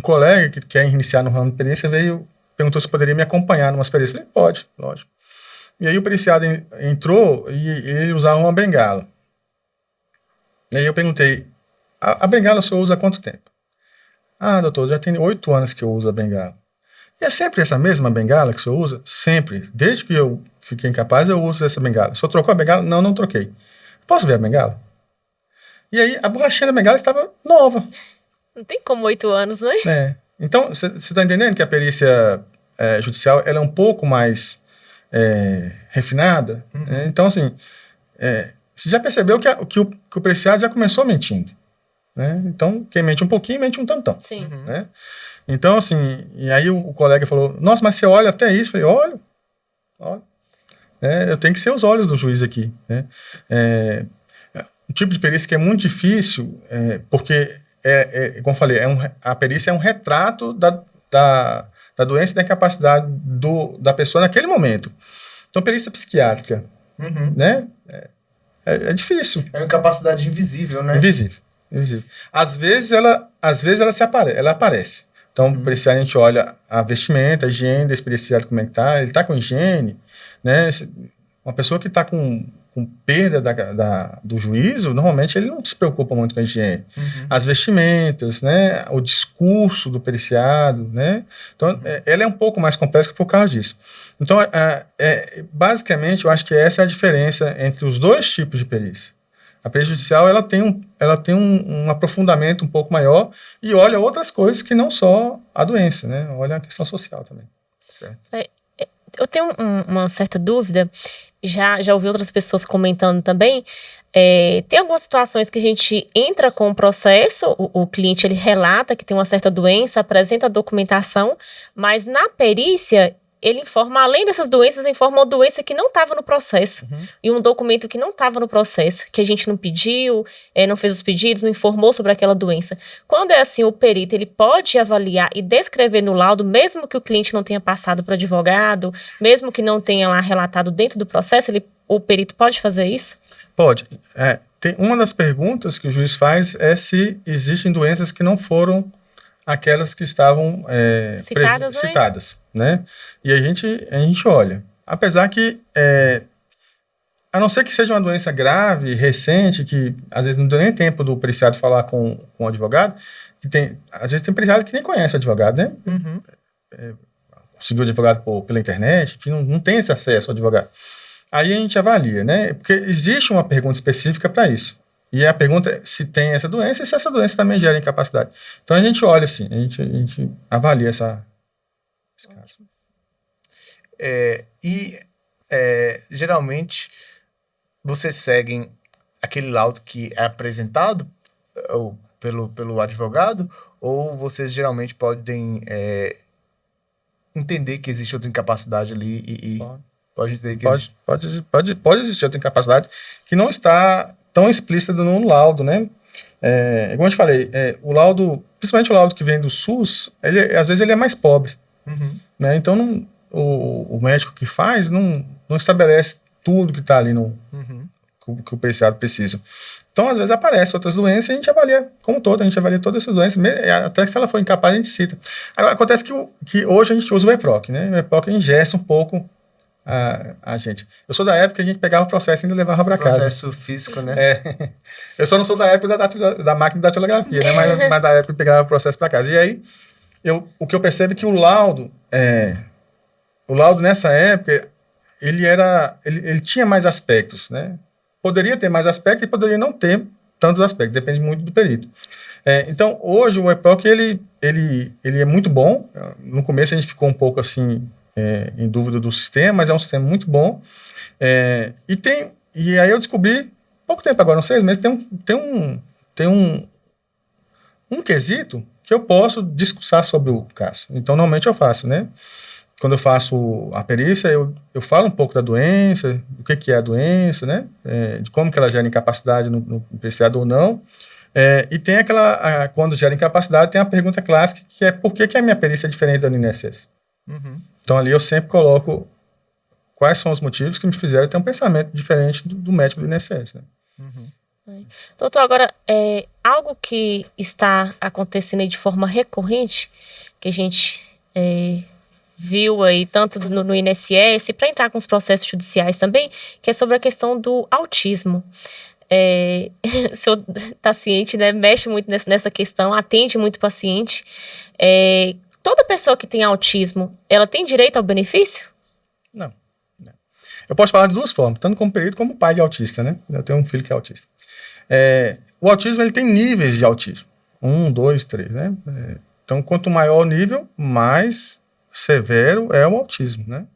colega que quer iniciar no ramo de perícia perguntou se poderia me acompanhar numa perícias. Eu falei, pode, lógico. E aí o periciado entrou e ele usava uma bengala. E aí eu perguntei, a bengala o senhor usa há quanto tempo? Ah, doutor, já tem 8 anos que eu uso a bengala. E é sempre essa mesma bengala que o senhor usa? Sempre. Desde que eu fiquei incapaz, eu uso essa bengala. O senhor trocou a bengala? Não troquei. Posso ver a bengala? E aí a borrachinha da bengala estava nova. Não tem como 8 anos, né? Então, você está entendendo que a perícia judicial ela é um pouco mais refinada? Uhum. Então, assim, você já percebeu que o periciado já começou mentindo, né? Então, quem mente um pouquinho, mente um tantão. Sim. Né? Então, assim, e aí o colega falou, nossa, mas você olha até isso? Eu falei, olho. Eu tenho que ser os olhos do juiz aqui, né? Um tipo de perícia que é muito difícil, porque, como eu falei, a perícia é um retrato da doença e da incapacidade da pessoa naquele momento. Então, perícia psiquiátrica, né? É difícil. É uma incapacidade invisível, né? Invisível. Às vezes ela aparece. Então, o periciado, a gente olha a vestimenta, a higiene desse periciado, como é que tá. Ele está com higiene, né? Uma pessoa que está com perda do juízo, normalmente ele não se preocupa muito com a higiene. As vestimentas, né? O discurso do periciado, né? Então, ela é um pouco mais complexa por causa disso. Então, basicamente, eu acho que essa é a diferença entre os dois tipos de perícia. A perícia judicial ela tem um aprofundamento um pouco maior e olha outras coisas que não só a doença, né? Olha a questão social também. Certo. Eu tenho uma certa dúvida, já ouvi outras pessoas comentando também, tem algumas situações que a gente entra com o processo, o cliente ele relata que tem uma certa doença, apresenta a documentação, mas na perícia ele informa, além dessas doenças, informa uma doença que não estava no processo. E um documento que não estava no processo, que a gente não pediu, não fez os pedidos, não informou sobre aquela doença. Quando é assim, o perito ele pode avaliar e descrever no laudo, mesmo que o cliente não tenha passado para o advogado, mesmo que não tenha lá relatado dentro do processo, o perito pode fazer isso? Pode. uma das perguntas que o juiz faz é se existem doenças que não foram aquelas que estavam citadas, né? E a gente olha. Apesar que, a não ser que seja uma doença grave, recente, que às vezes não deu nem tempo do periciado falar com o advogado, às vezes tem periciado que nem conhece o advogado, né? Conseguiu o advogado pela internet, enfim, não tem esse acesso ao advogado. Aí a gente avalia, né? Porque existe uma pergunta específica para isso. E a pergunta é se tem essa doença e se essa doença também gera incapacidade. Então a gente olha assim, a gente avalia esse caso. Geralmente, vocês seguem aquele laudo que é apresentado pelo advogado, ou vocês geralmente podem entender que existe outra incapacidade ali e pode entender que existe. Pode existir outra incapacidade que não está tão explícita no laudo, né? Como eu te falei, o laudo, principalmente o laudo que vem do SUS, às vezes ele é mais pobre. Né? Então, o médico que faz não estabelece tudo que está ali que o periciado precisa. Então, às vezes aparecem outras doenças e a gente avalia como todo, a gente avalia todas essas doenças, até se ela for incapaz, a gente cita. Agora, acontece que hoje a gente usa o EPROC, né? O EPROC engessa um pouco a gente. Eu sou da época que a gente pegava o processo e ainda levava para casa. Processo físico, né? Eu só não sou da época da máquina de datilografia, né? Mas da época que pegava o processo para casa. E aí, o que eu percebo é que o laudo nessa época, ele tinha mais aspectos, né? Poderia ter mais aspectos e poderia não ter tantos aspectos, depende muito do perito. Então, hoje o EPROC, ele é muito bom. No começo a gente ficou um pouco assim, em dúvida do sistema, mas é um sistema muito bom. E aí eu descobri, pouco tempo agora, uns 6 meses, tem um quesito que eu posso discursar sobre o caso. Então, normalmente eu faço, né? Quando eu faço a perícia, eu falo um pouco da doença, do que é a doença, né? De como que ela gera incapacidade no periciado ou não. E tem quando gera incapacidade, tem a pergunta clássica, que é por que a minha perícia é diferente da do INSS? Então, ali eu sempre coloco quais são os motivos que me fizeram ter um pensamento diferente do médico do INSS, né? Doutor, agora, algo que está acontecendo aí de forma recorrente, que a gente viu aí tanto no INSS, para entrar com os processos judiciais também, que é sobre a questão do autismo. O senhor está ciente, né? Mexe muito nessa questão, atende muito paciente. Toda pessoa que tem autismo, ela tem direito ao benefício? Não. Eu posso falar de duas formas, tanto como perito como pai de autista, né? Eu tenho um filho que é autista. O autismo, ele tem níveis de autismo. 1, 2, 3, né? Então, quanto maior o nível, mais severo é o autismo, né?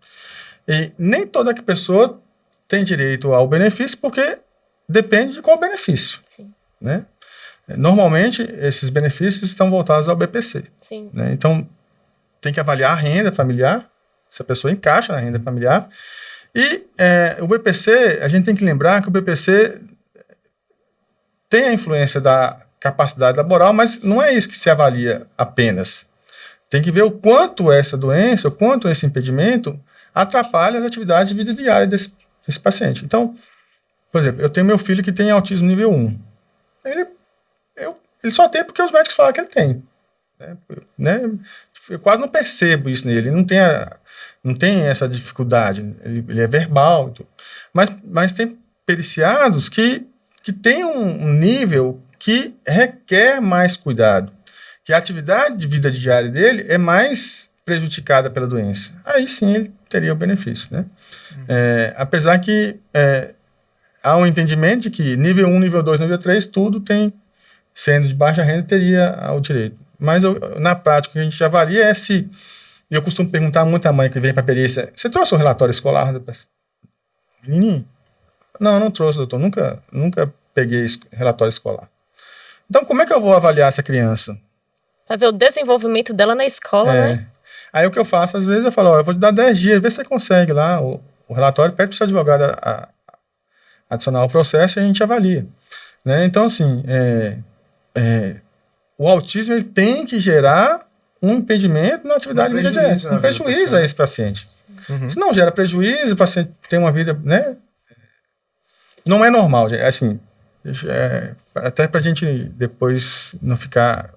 E nem toda pessoa tem direito ao benefício, porque depende de qual benefício. Sim. Né? Normalmente, esses benefícios estão voltados ao BPC. Sim. Né? Então, tem que avaliar a renda familiar, se a pessoa encaixa na renda familiar. E o BPC, a gente tem que lembrar que o BPC tem a influência da capacidade laboral, mas não é isso que se avalia apenas. Tem que ver o quanto essa doença, o quanto esse impedimento atrapalha as atividades de vida diária desse paciente. Então, por exemplo, eu tenho meu filho que tem autismo nível 1. Ele só tem porque os médicos falam que ele tem. Né? Eu quase não percebo isso nele. Ele não tem essa dificuldade. Ele é verbal. Mas tem periciados que têm um nível que requer mais cuidado. Que a atividade de vida diária dele é mais prejudicada pela doença. Aí sim ele teria o benefício, né? Apesar que há um entendimento de que nível 1, nível 2, nível 3, tudo tem, sendo de baixa renda, teria o direito. Mas na prática, o que a gente avalia é se... Eu costumo perguntar muito à mãe que vem para a perícia, você trouxe um relatório escolar? Menininho? Não trouxe, doutor. Nunca peguei relatório escolar. Então, como é que eu vou avaliar essa criança? Para ver o desenvolvimento dela na escola, né? Aí o que eu faço, às vezes, eu falo, eu vou te dar 10 dias, vê se você consegue lá o relatório, pede para o seu advogado adicionar o processo e a gente avalia. Né? Então, assim, o autismo ele tem que gerar um impedimento na atividade de vida diária. Um prejuízo a esse paciente. Se não gera prejuízo, o paciente tem uma vida, né? Não é normal, assim, até para a gente depois não ficar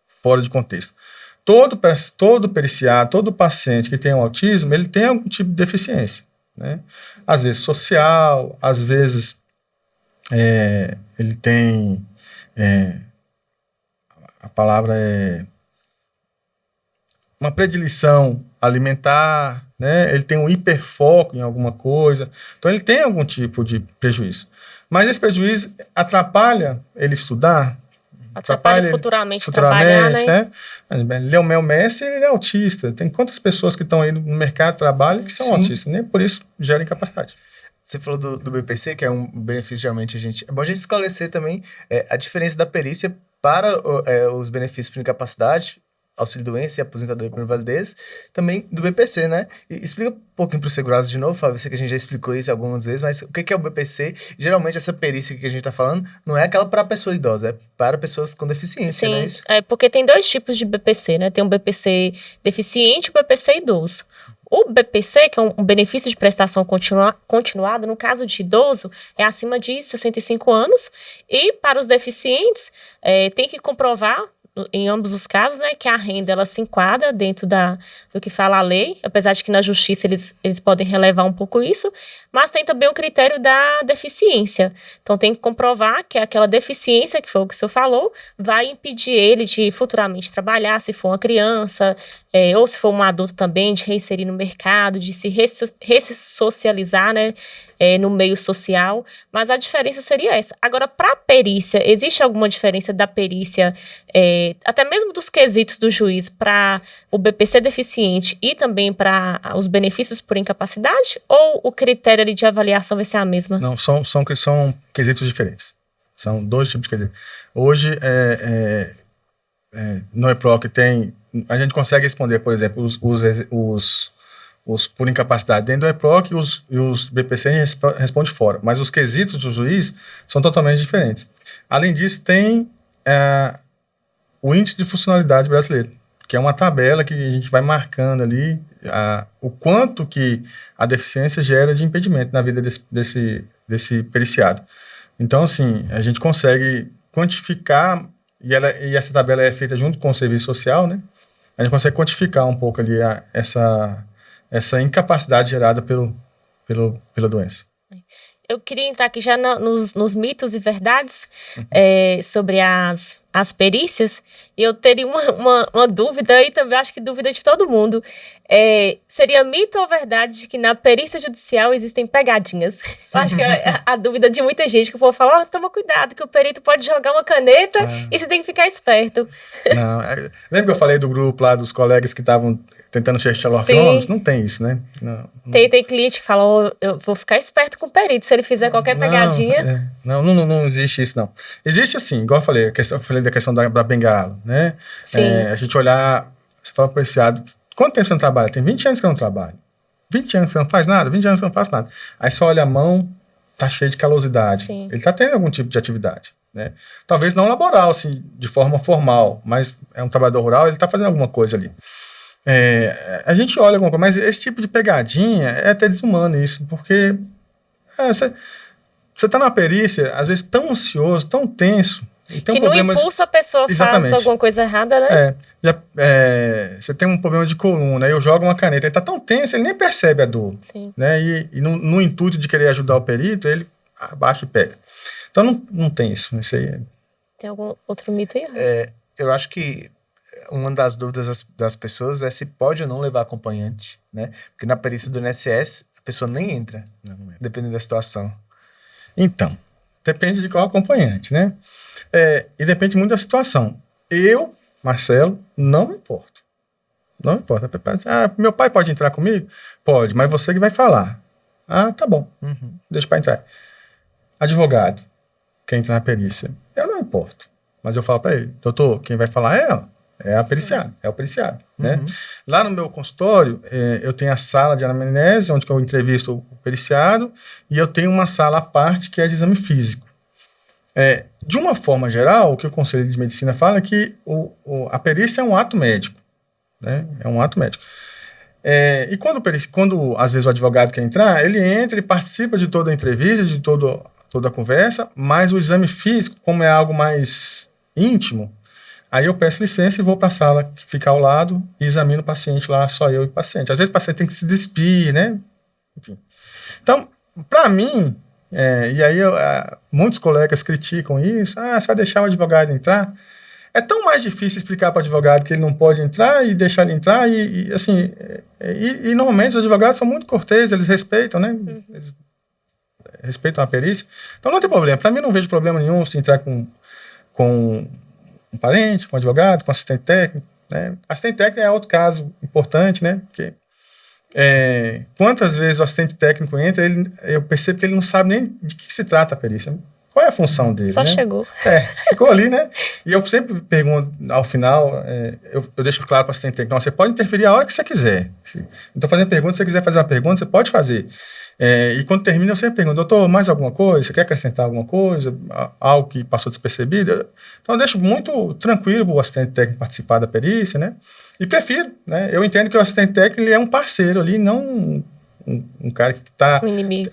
fora de contexto. Todo periciado, todo paciente que tem um autismo, ele tem algum tipo de deficiência, né? Às vezes social, às vezes ele tem, a palavra é uma predileção alimentar, né? Ele tem um hiperfoco em alguma coisa, então ele tem algum tipo de prejuízo. Mas esse prejuízo atrapalha ele estudar, atrapalha futuramente trabalhar, né? Lionel Messi ele é autista. Tem quantas pessoas que estão aí no mercado de trabalho que são autistas? Nem por isso gera incapacidade. Você falou do BPC, que é um benefício realmente é bom a gente esclarecer também a diferença da perícia para os benefícios por incapacidade, auxílio-doença e aposentadoria por invalidez, também do BPC, né? E explica um pouquinho para o segurado de novo, Fábio, eu sei que a gente já explicou isso algumas vezes, mas o que é o BPC? Geralmente essa perícia que a gente está falando não é aquela para pessoa idosa, é para pessoas com deficiência, né? Sim, porque tem 2 tipos de BPC, né? Tem o BPC deficiente e o BPC idoso. O BPC, que é um benefício de prestação continuada, no caso de idoso, é acima de 65 anos, e para os deficientes, tem que comprovar, em ambos os casos, né, que a renda ela se enquadra dentro do que fala a lei, apesar de que na justiça eles podem relevar um pouco isso, mas tem também o critério da deficiência. Então tem que comprovar que aquela deficiência, que foi o que o senhor falou, vai impedir ele de futuramente trabalhar, se for uma criança, ou se for um adulto também, de reinserir no mercado, de se ressocializar, né, no meio social, mas a diferença seria essa. Agora, para a perícia, existe alguma diferença da perícia, até mesmo dos quesitos do juiz, para o BPC deficiente e também para os benefícios por incapacidade? Ou o critério ali de avaliação vai ser a mesma? Não, são quesitos diferentes. São 2 tipos de quesitos. Hoje, no EPROC a gente consegue responder, por exemplo, os por incapacidade dentro do EPROC e os BPC respondem fora. Mas os quesitos do juiz são totalmente diferentes. Além disso, tem o Índice de Funcionalidade Brasileiro, que é uma tabela que a gente vai marcando ali o quanto que a deficiência gera de impedimento na vida desse periciado. Então, assim, a gente consegue quantificar, e essa tabela é feita junto com o serviço social, né? A gente consegue quantificar um pouco ali essa incapacidade gerada pela doença. Eu queria entrar aqui já nos mitos e verdades sobre as perícias, e eu teria uma dúvida, e também acho que dúvida de todo mundo. Seria mito ou verdade de que na perícia judicial existem pegadinhas? Eu acho que é a dúvida de muita gente, que o povo fala, toma cuidado, que o perito pode jogar uma caneta e você tem que ficar esperto. Não, lembra que eu falei do grupo lá, dos colegas que estavam tentando ser Sherlock Holmes? Não tem isso, né? Não. Tem cliente que fala, eu vou ficar esperto com o perito, se ele fizer qualquer pegadinha. Não existe isso, não. Existe assim, igual eu falei da questão da bengala, né? Sim. A gente olhar, você fala para o periciado, quanto tempo você não trabalha? Tem 20 anos que eu não trabalho. 20 anos que você não faz nada? 20 anos que eu não faço nada. Aí você olha a mão, tá cheia de calosidade. Sim. Ele tá tendo algum tipo de atividade, né? Talvez não laboral, assim, de forma formal, mas é um trabalhador rural, ele tá fazendo alguma coisa ali. A gente olha alguma coisa, mas esse tipo de pegadinha é até desumano isso, porque você tá na perícia, às vezes tão ansioso, tão tenso, e tem que no impulso a pessoa faz alguma coisa errada, né? Você tem um problema de coluna, aí eu jogo uma caneta, ele tá tão tenso, ele nem percebe a dor. Sim. Né? E no intuito de querer ajudar o perito, ele abaixa e pega. Então não tem isso. Isso aí Tem algum outro mito aí? Eu acho que uma das dúvidas das pessoas é se pode ou não levar acompanhante, né? Porque na perícia do INSS, a pessoa nem entra, dependendo da situação. Então, depende de qual acompanhante, né? E depende muito da situação. Eu, Marcelo, não me importo. Não me importa. Meu pai pode entrar comigo? Pode, mas você que vai falar. Tá bom. Deixa o pai entrar. Advogado, quem entra na perícia, eu não me importo. Mas eu falo para ele, doutor, quem vai falar é ela. É a periciada, é o periciado, né? Lá no meu consultório, eu tenho a sala de anamnese, onde eu entrevisto o periciado, e eu tenho uma sala à parte que é de exame físico. De uma forma geral, o que o Conselho de Medicina fala é que a perícia é um ato médico, né? É um ato médico. E quando às vezes o advogado quer entrar, ele entra, ele participa de toda a entrevista, de toda toda a conversa, mas o exame físico, como é algo mais íntimo, aí eu peço licença e vou para a sala que fica ao lado e examino o paciente lá, só eu e o paciente. Às vezes o paciente tem que se despir, né? Enfim. Então, para mim, e aí muitos colegas criticam isso, você vai deixar o advogado entrar? É tão mais difícil explicar para o advogado que ele não pode entrar e deixar ele entrar, e normalmente os advogados são muito corteses, eles respeitam, né? Eles respeitam a perícia. Então não tem problema. Para mim não vejo problema nenhum se entrar com um parente, com um advogado, com um assistente técnico, né? Assistente técnico é outro caso importante, né? Porque quantas vezes o assistente técnico entra, eu percebo que ele não sabe nem de que se trata a perícia. Qual é a função dele? Só né? chegou. Ficou ali, né? E eu sempre pergunto, ao final, eu deixo claro para o assistente técnico, você pode interferir a hora que você quiser. Eu estou fazendo pergunta, se você quiser fazer uma pergunta, você pode fazer. E quando termina, eu sempre pergunto, doutor, mais alguma coisa? Você quer acrescentar alguma coisa? Algo que passou despercebido? Então, eu deixo muito tranquilo o assistente técnico participar da perícia, né? E prefiro, né? Eu entendo que o assistente técnico ele é um parceiro ali, não um cara que está... Um inimigo.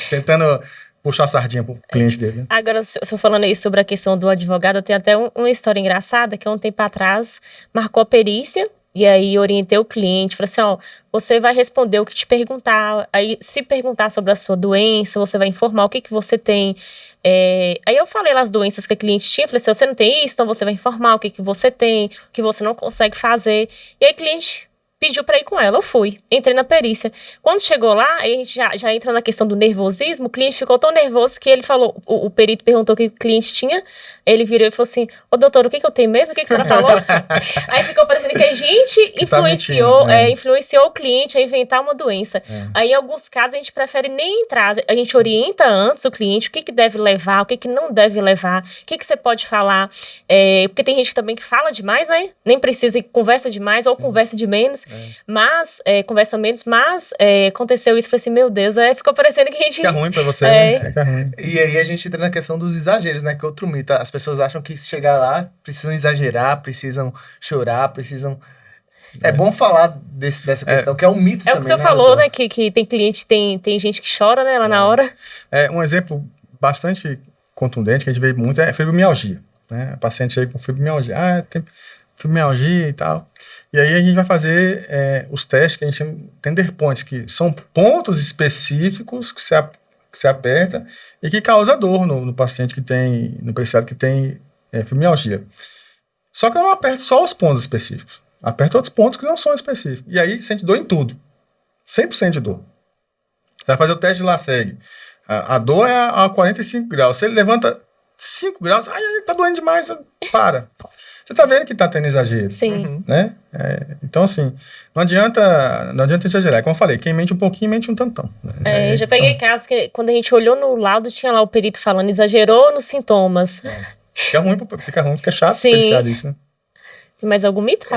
Tentando puxar a sardinha pro cliente dele. Né? Agora, se eu falando aí sobre a questão do advogado, tem até uma história engraçada, que há um tempo atrás marcou a perícia, e aí orientei o cliente, falei assim, você vai responder o que te perguntar, aí se perguntar sobre a sua doença, você vai informar o que você tem. Aí eu falei lá as doenças que a cliente tinha, falei assim, você não tem isso, então você vai informar o que você tem, o que você não consegue fazer. E aí o cliente pediu pra ir com ela, eu fui, entrei na perícia. Quando chegou lá, aí a gente já entra na questão do nervosismo, o cliente ficou tão nervoso que ele falou, o perito perguntou o que o cliente tinha, ele virou e falou assim, doutor, o que eu tenho mesmo? O que a senhora falou? Aí ficou parecendo que a gente influenciou, influenciou o cliente a inventar uma doença. Aí em alguns casos a gente prefere nem entrar, a gente orienta antes o cliente, o que deve levar, o que não deve levar, o que você pode falar, porque tem gente também que fala demais, né? Nem precisa, conversa demais ou conversa de menos, mas, conversa menos, mas aconteceu isso, falei assim, meu Deus, ficou parecendo que a gente... Fica ruim pra você, né? Fica ruim. E aí a gente entra na questão dos exageros, né, que é outro mito, as pessoas acham que se chegar lá, precisam exagerar, precisam chorar, precisam... É bom falar dessa questão, que é um mito também, o que você falou, né, que tem cliente, tem gente que chora, né, lá na hora. Um exemplo bastante contundente, que a gente vê muito, é fibromialgia, né, a paciente aí com fibromialgia, tem fibromialgia e tal. E aí a gente vai fazer os testes que a gente chama de tender points, que são pontos específicos que se aperta e que causa dor no paciente que tem, no preciado que tem fibromialgia. Só que eu não aperto só os pontos específicos. Aperto outros pontos que não são específicos. E aí sente dor em tudo. 100% de dor. Você vai fazer o teste de Laseg. A dor é a 45 graus. Se ele levanta 5 graus, tá doendo demais, para. Você tá vendo que tá tendo exagero. Sim. Né? Então, assim, não adianta exagerar. Como eu falei, quem mente um pouquinho, mente um tantão. Né? Eu já peguei casos que, quando a gente olhou no laudo, tinha lá o perito falando, exagerou nos sintomas. Fica ruim, fica chato pensar nisso, né? Tem mais algum mito?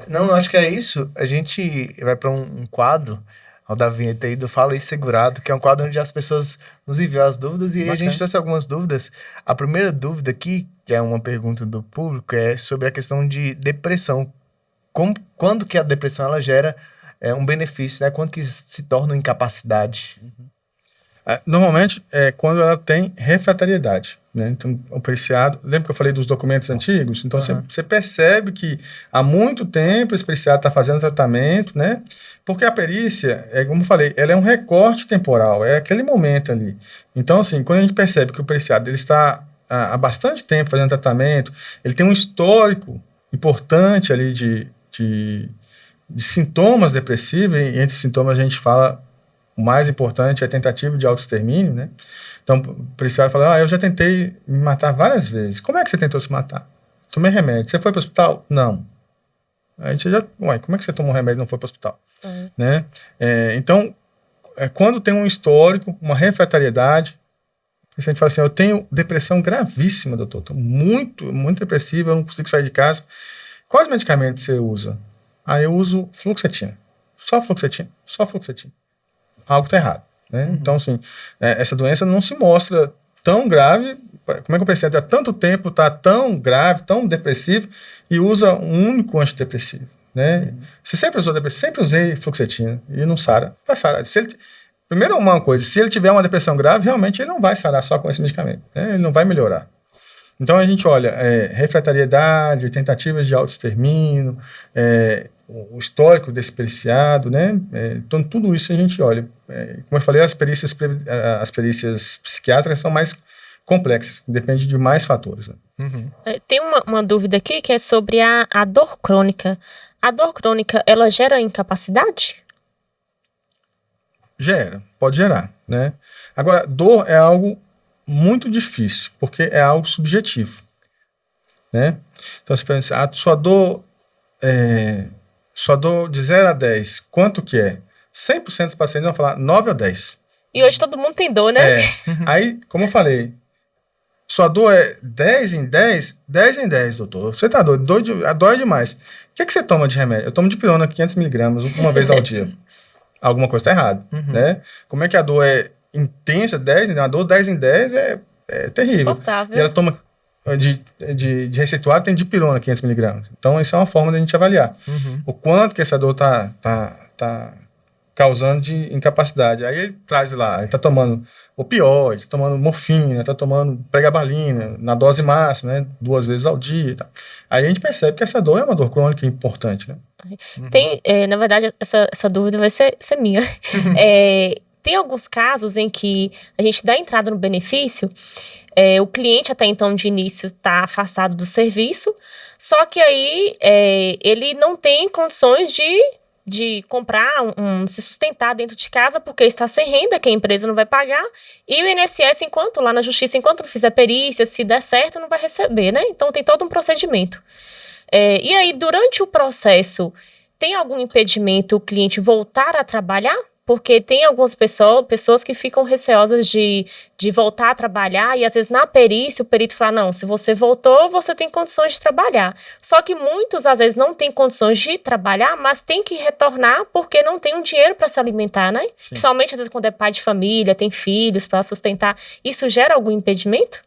Não, acho que é isso. A gente vai para um quadro, ao da vinheta aí do Fala aí Segurado, que é um quadro onde as pessoas nos enviam as dúvidas, e aí a gente trouxe algumas dúvidas. A primeira dúvida aqui, que é uma pergunta do público, é sobre a questão de depressão. Quando que a depressão ela gera um benefício, né? Quando que se torna incapacidade? Normalmente é quando ela tem refratariedade, né? Então, o periciado... Lembra que eu falei dos documentos antigos? Então, você percebe que há muito tempo esse periciado está fazendo tratamento, né? Porque a perícia, como eu falei, ela é um recorte temporal, é aquele momento ali. Então, assim, quando a gente percebe que o periciado ele está há bastante tempo fazendo tratamento, ele tem um histórico importante ali de sintomas depressivos, e entre sintomas a gente fala... O mais importante é a tentativa de autoextermínio, né? Então, o policial fala, eu já tentei me matar várias vezes. Como é que você tentou se matar? Tomei remédio. Você foi para o hospital? Não. A gente como é que você tomou remédio e não foi para o hospital? Né? Então, quando tem um histórico, uma refratariedade, a gente fala assim, eu tenho depressão gravíssima, doutor. Estou muito, muito depressivo, eu não consigo sair de casa. Quais medicamentos você usa? Eu uso fluoxetina. Só fluoxetina. Algo está errado. Né? Então, assim, essa doença não se mostra tão grave. Como é que o paciente há tanto tempo está tão grave, tão depressivo, e usa um único antidepressivo? Né? Você sempre usou depressivo? Sempre usei fluoxetina e não sara. Vai sarar. Primeiro, uma coisa, se ele tiver uma depressão grave, realmente ele não vai sarar só com esse medicamento, né? Ele não vai melhorar. Então, a gente olha refratariedade, tentativas de autoextermínio, o histórico desse periciado, né? Então, tudo isso a gente olha. Como eu falei, as perícias psiquiátricas são mais complexas, depende de mais fatores. Né? Uhum. Tem uma dúvida aqui que é sobre a dor crônica. A dor crônica, ela gera incapacidade? Gera, pode gerar, né? Agora, dor é algo muito difícil, porque é algo subjetivo, né? Então, você pensa, a sua dor de 0 a 10, quanto que é? 100% dos pacientes vão falar 9 ou 10. E hoje todo mundo tem dor, né? Aí, como eu falei, sua dor é 10 em 10? 10 em 10, doutor. Você tá doido? Dói demais. O que você toma de remédio? Eu tomo dipirona 500mg uma vez ao dia. Alguma coisa tá errada, né? Como é que a dor é intensa, 10 em 10? A dor 10 em 10 é terrível. E ela toma de receituário, tem dipirona 500mg. Então, isso é uma forma de a gente avaliar o quanto que essa dor tá causando de incapacidade. Aí ele traz lá, ele tá tomando opioide, tá tomando morfina, tá tomando pregabalina, na dose máxima, né? 2 vezes ao dia. Tá. Aí a gente percebe que essa dor é uma dor crônica importante, né? Tem, na verdade, essa dúvida vai ser minha. Tem alguns casos em que a gente dá entrada no benefício, o cliente até então de início está afastado do serviço, só que aí ele não tem condições de comprar, se sustentar dentro de casa porque está sem renda, que a empresa não vai pagar, e o INSS, enquanto lá na justiça, enquanto não fizer perícia, se der certo, não vai receber, né? Então tem todo um procedimento. E aí, durante o processo, tem algum impedimento o cliente voltar a trabalhar? Porque tem algumas pessoas que ficam receosas de voltar a trabalhar e às vezes na perícia o perito fala, não, se você voltou, você tem condições de trabalhar. Só que muitos às vezes não têm condições de trabalhar, mas tem que retornar porque não tem um dinheiro para se alimentar, né? Sim. Principalmente às vezes quando é pai de família, tem filhos para sustentar. Isso gera algum impedimento?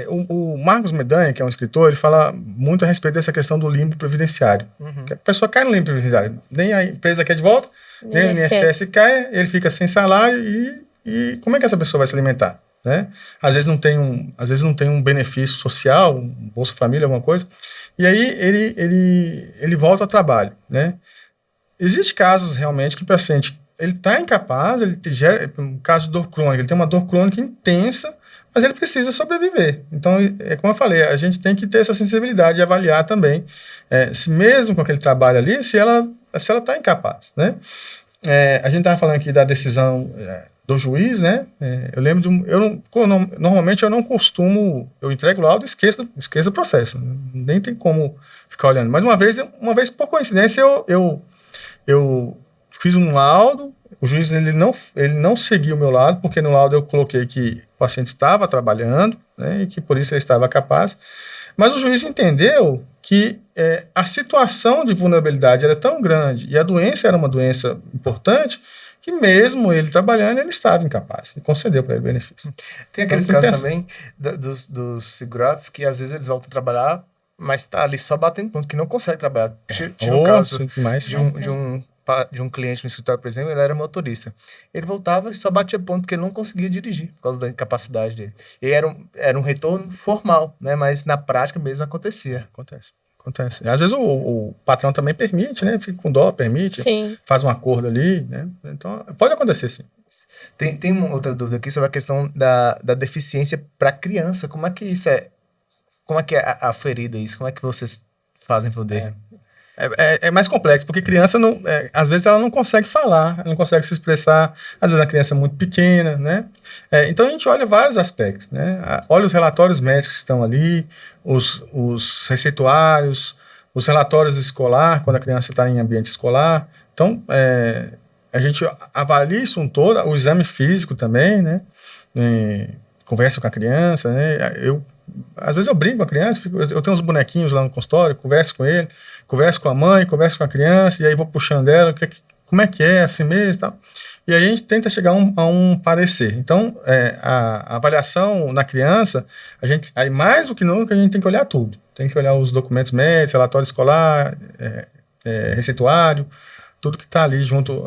O Marcos Medanha, que é um escritor, ele fala muito a respeito dessa questão do limbo previdenciário. Que a pessoa cai no limbo previdenciário. Nem a empresa quer de volta, nem o INSS cai, ele fica sem salário e como é que essa pessoa vai se alimentar? Né? Às vezes não tem um benefício social, um Bolsa Família, alguma coisa, e aí ele volta ao trabalho. Né? Existem casos realmente que o paciente está incapaz, um caso de dor crônica, ele tem uma dor crônica intensa, mas ele precisa sobreviver. Então, como eu falei, a gente tem que ter essa sensibilidade e avaliar também, se mesmo com aquele trabalho ali, se ela está incapaz, né? A gente estava falando aqui da decisão do juiz, né? Eu lembro normalmente eu não costumo, eu entrego o laudo e esqueço o processo, nem tem como ficar olhando. Mas uma vez por coincidência, eu fiz um laudo, o juiz ele não seguiu o meu laudo, porque no laudo eu coloquei que o paciente estava trabalhando, né, e que por isso ele estava capaz, mas o juiz entendeu que a situação de vulnerabilidade era tão grande e a doença era uma doença importante que mesmo ele trabalhando, ele estava incapaz e concedeu para ele benefício. Tem aqueles casos também dos segurados que às vezes eles voltam a trabalhar, mas está ali só batendo ponto, que não consegue trabalhar. Tinha um caso de um cliente no escritório, por exemplo, ele era motorista. Ele voltava e só batia ponto porque ele não conseguia dirigir por causa da incapacidade dele. E era um retorno formal, né? Mas na prática mesmo acontecia. Acontece. Às vezes o patrão também permite, né? Fica com dó, permite, sim, faz um acordo ali, né? Então, pode acontecer, sim. Tem uma outra dúvida aqui sobre a questão da deficiência para criança. Como é que isso é? Como é que é aferida isso? Como é que vocês fazem para poder... É mais complexo, porque criança, às vezes, ela não consegue falar, ela não consegue se expressar, às vezes a criança é muito pequena, né? Então, a gente olha vários aspectos, né? Olha os relatórios médicos que estão ali, os receituários, os relatórios escolar, quando a criança está em ambiente escolar. Então, a gente avalia isso todo, o exame físico também, né? Conversa com a criança, né? Às vezes eu brinco com a criança, eu tenho uns bonequinhos lá no consultório, converso com ele, converso com a mãe, converso com a criança, e aí vou puxando ela, como é que é, assim mesmo e tal. E aí a gente tenta chegar a um parecer. Então, a avaliação na criança, aí mais do que nunca, a gente tem que olhar tudo. Tem que olhar os documentos médicos, relatório escolar, receituário, tudo que está ali junto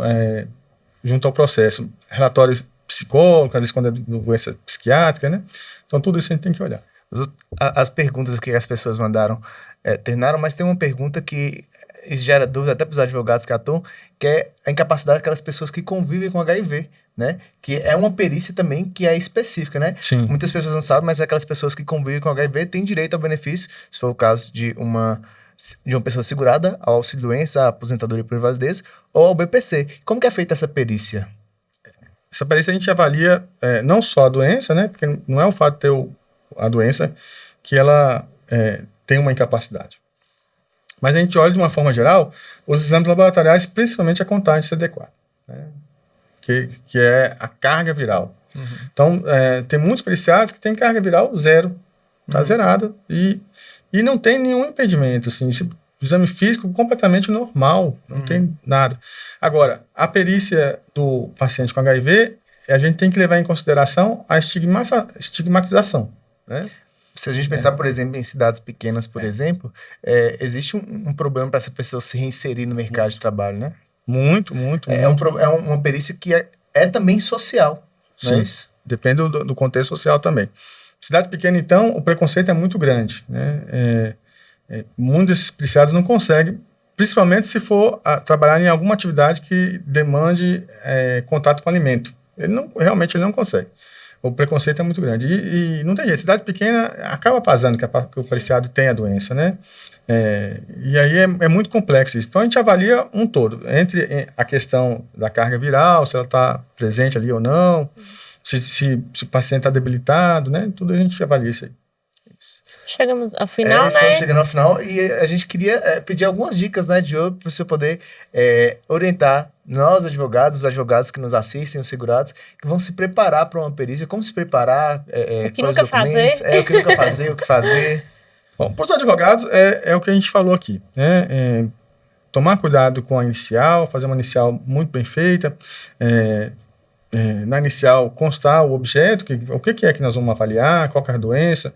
junto ao processo. Relatórios psicólogos, às vezes quando é doença psiquiátrica, né? Então, tudo isso a gente tem que olhar. As perguntas que as pessoas mandaram terminaram, mas tem uma pergunta que isso gera dúvida até para os advogados que atuam, que é a incapacidade daquelas pessoas que convivem com HIV, né? Que é uma perícia também que é específica, né? Sim. Muitas pessoas não sabem, mas aquelas pessoas que convivem com HIV têm direito ao benefício, se for o caso de uma pessoa segurada, ao auxílio-doença, à aposentadoria por invalidez ou ao BPC. Como que é feita essa perícia? Essa perícia a gente avalia não só a doença, né? Porque não é o fato de ter a doença que ela tem uma incapacidade. Mas a gente olha de uma forma geral os exames laboratoriais, principalmente a contagem CD4, né? Que é a carga viral. Uhum. Então, tem muitos periciados que têm carga viral zero, está zerada, e não tem nenhum impedimento, assim, exame físico completamente normal, não tem nada. Agora, a perícia do paciente com HIV, a gente tem que levar em consideração a estigmatização, né? Se a gente pensar, por exemplo, em cidades pequenas, por exemplo, existe um problema para essa pessoa se reinserir no mercado de trabalho, né? Muito. É uma perícia que é também social, não é isso? Depende do contexto social também. Cidade pequena, então, o preconceito é muito grande, né? Muitos desses periciados não conseguem, principalmente se for trabalhar em alguma atividade que demande contato com alimento. Realmente ele não consegue. O preconceito é muito grande. E não tem jeito. Cidade pequena acaba pasando que o periciado tem a doença, né? E aí é muito complexo isso. Então, a gente avalia um todo. Entre a questão da carga viral, se ela está presente ali ou não, se o paciente está debilitado, né? Tudo a gente avalia isso aí. Chegamos ao final, né? Estamos chegando ao final e a gente queria pedir algumas dicas, né, Diogo, para o senhor poder orientar nós, advogados, os advogados que nos assistem, os segurados, que vão se preparar para uma perícia, como se preparar, o que nunca fazer. O que nunca fazer, o que fazer. Bom, para os advogados, é o que a gente falou aqui, né? Tomar cuidado com a inicial, fazer uma inicial muito bem feita, na inicial constar o objeto, o que é que nós vamos avaliar, qual que é a doença,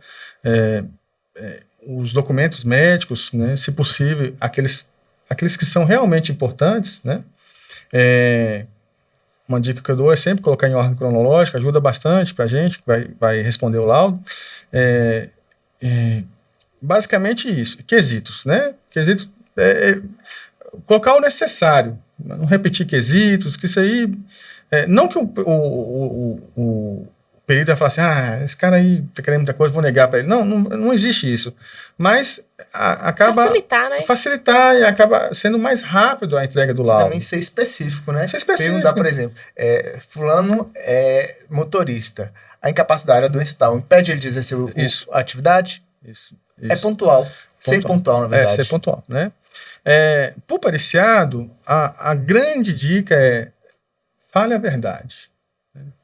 os documentos médicos, né, se possível, aqueles que são realmente importantes, né? Uma dica que eu dou é sempre colocar em ordem cronológica, ajuda bastante para a gente, que vai responder o laudo. Basicamente isso, quesitos, né? Quesitos, colocar o necessário, não repetir quesitos, que isso aí... não que o perito vai falar assim, esse cara aí tá querendo muita coisa, vou negar para ele. Não existe isso. Mas acaba... Facilitar, né? Facilitar e acaba sendo mais rápido a entrega do laudo. Também ser específico, né? Ser específico. Perguntar, por exemplo, fulano é motorista, a incapacidade, a doença tal, impede ele de exercer a atividade? Isso. É pontual. Ser pontual, na verdade. Ser pontual, né? Para o periciado, a grande dica é fale a verdade.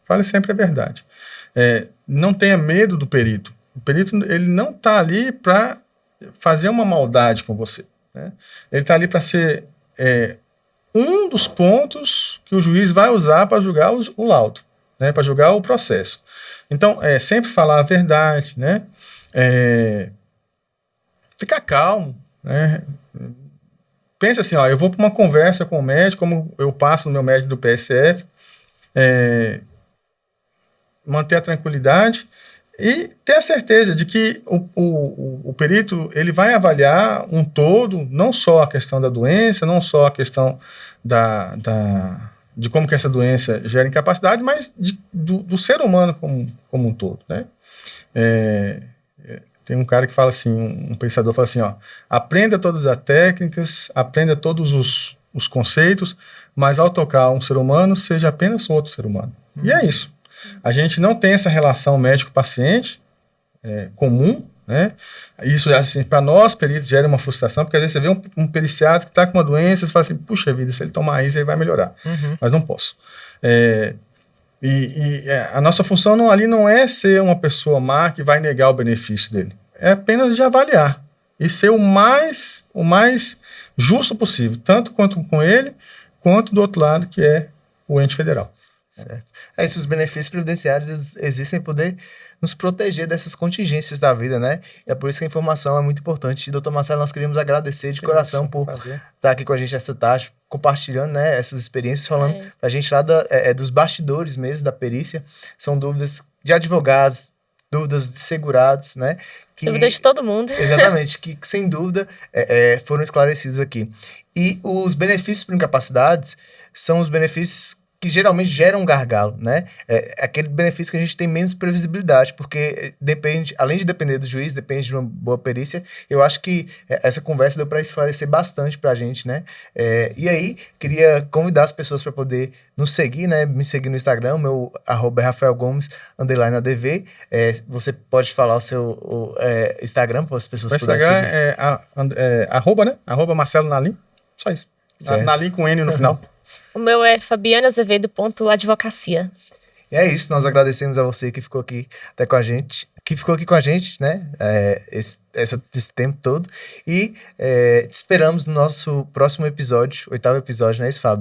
Fale sempre a verdade. Não tenha medo do perito. O perito ele não está ali para fazer uma maldade com você, né? Ele está ali para ser um dos pontos que o juiz vai usar para julgar o laudo, né? Para julgar o processo. Então, sempre falar a verdade, né? Ficar calmo, né? Pensa assim, eu vou para uma conversa com o médico, como eu passo no meu médico do PSF, manter a tranquilidade e ter a certeza de que o perito ele vai avaliar um todo, não só a questão da doença, não só a questão de como que essa doença gera incapacidade, mas do ser humano como um todo, né? Tem um cara que fala assim, um pensador fala assim, aprenda todas as técnicas, aprenda todos os conceitos, mas ao tocar um ser humano, seja apenas um outro ser humano. E é isso. A gente não tem essa relação médico-paciente comum, né? Isso, assim, para nós, peritos, gera uma frustração, porque às vezes você vê um periciado que está com uma doença, você fala assim, puxa vida, se ele tomar isso, ele vai melhorar. Mas não posso. A nossa função ali não é ser uma pessoa má que vai negar o benefício dele. É apenas de avaliar e ser o mais justo possível, tanto quanto com ele, quanto do outro lado, que é o ente federal. Certo. É isso, os benefícios previdenciários existem para poder nos proteger dessas contingências da vida, né? E é por isso que a informação é muito importante. E, doutor Marcelo, nós queríamos agradecer de coração por estar aqui com a gente essa tarde, compartilhando, né, essas experiências, falando pra gente lá dos bastidores mesmo, da perícia. São dúvidas de advogados, dúvidas de segurados, né? Dúvidas de todo mundo. Exatamente, que sem dúvida foram esclarecidas aqui. E os benefícios por incapacidades são os benefícios que geralmente geram um gargalo, né? É aquele benefício que a gente tem menos previsibilidade, porque depende, além de depender do juiz, depende de uma boa perícia. Eu acho que essa conversa deu para esclarecer bastante para a gente, né? E aí, queria convidar as pessoas para poder nos seguir, né? Me seguir no Instagram, meu @RafaelGomes_ADV. Você pode falar o seu Instagram para as pessoas poderem seguir. O Instagram é arroba, né? Marcelo Nalim. Só isso. Nalim com N no final. O meu é fabianazevedo.advocacia. E é isso, nós agradecemos a você que ficou aqui até com a gente, né? Esse tempo todo. E te esperamos no nosso próximo episódio, 8º episódio, não é isso, Fábio?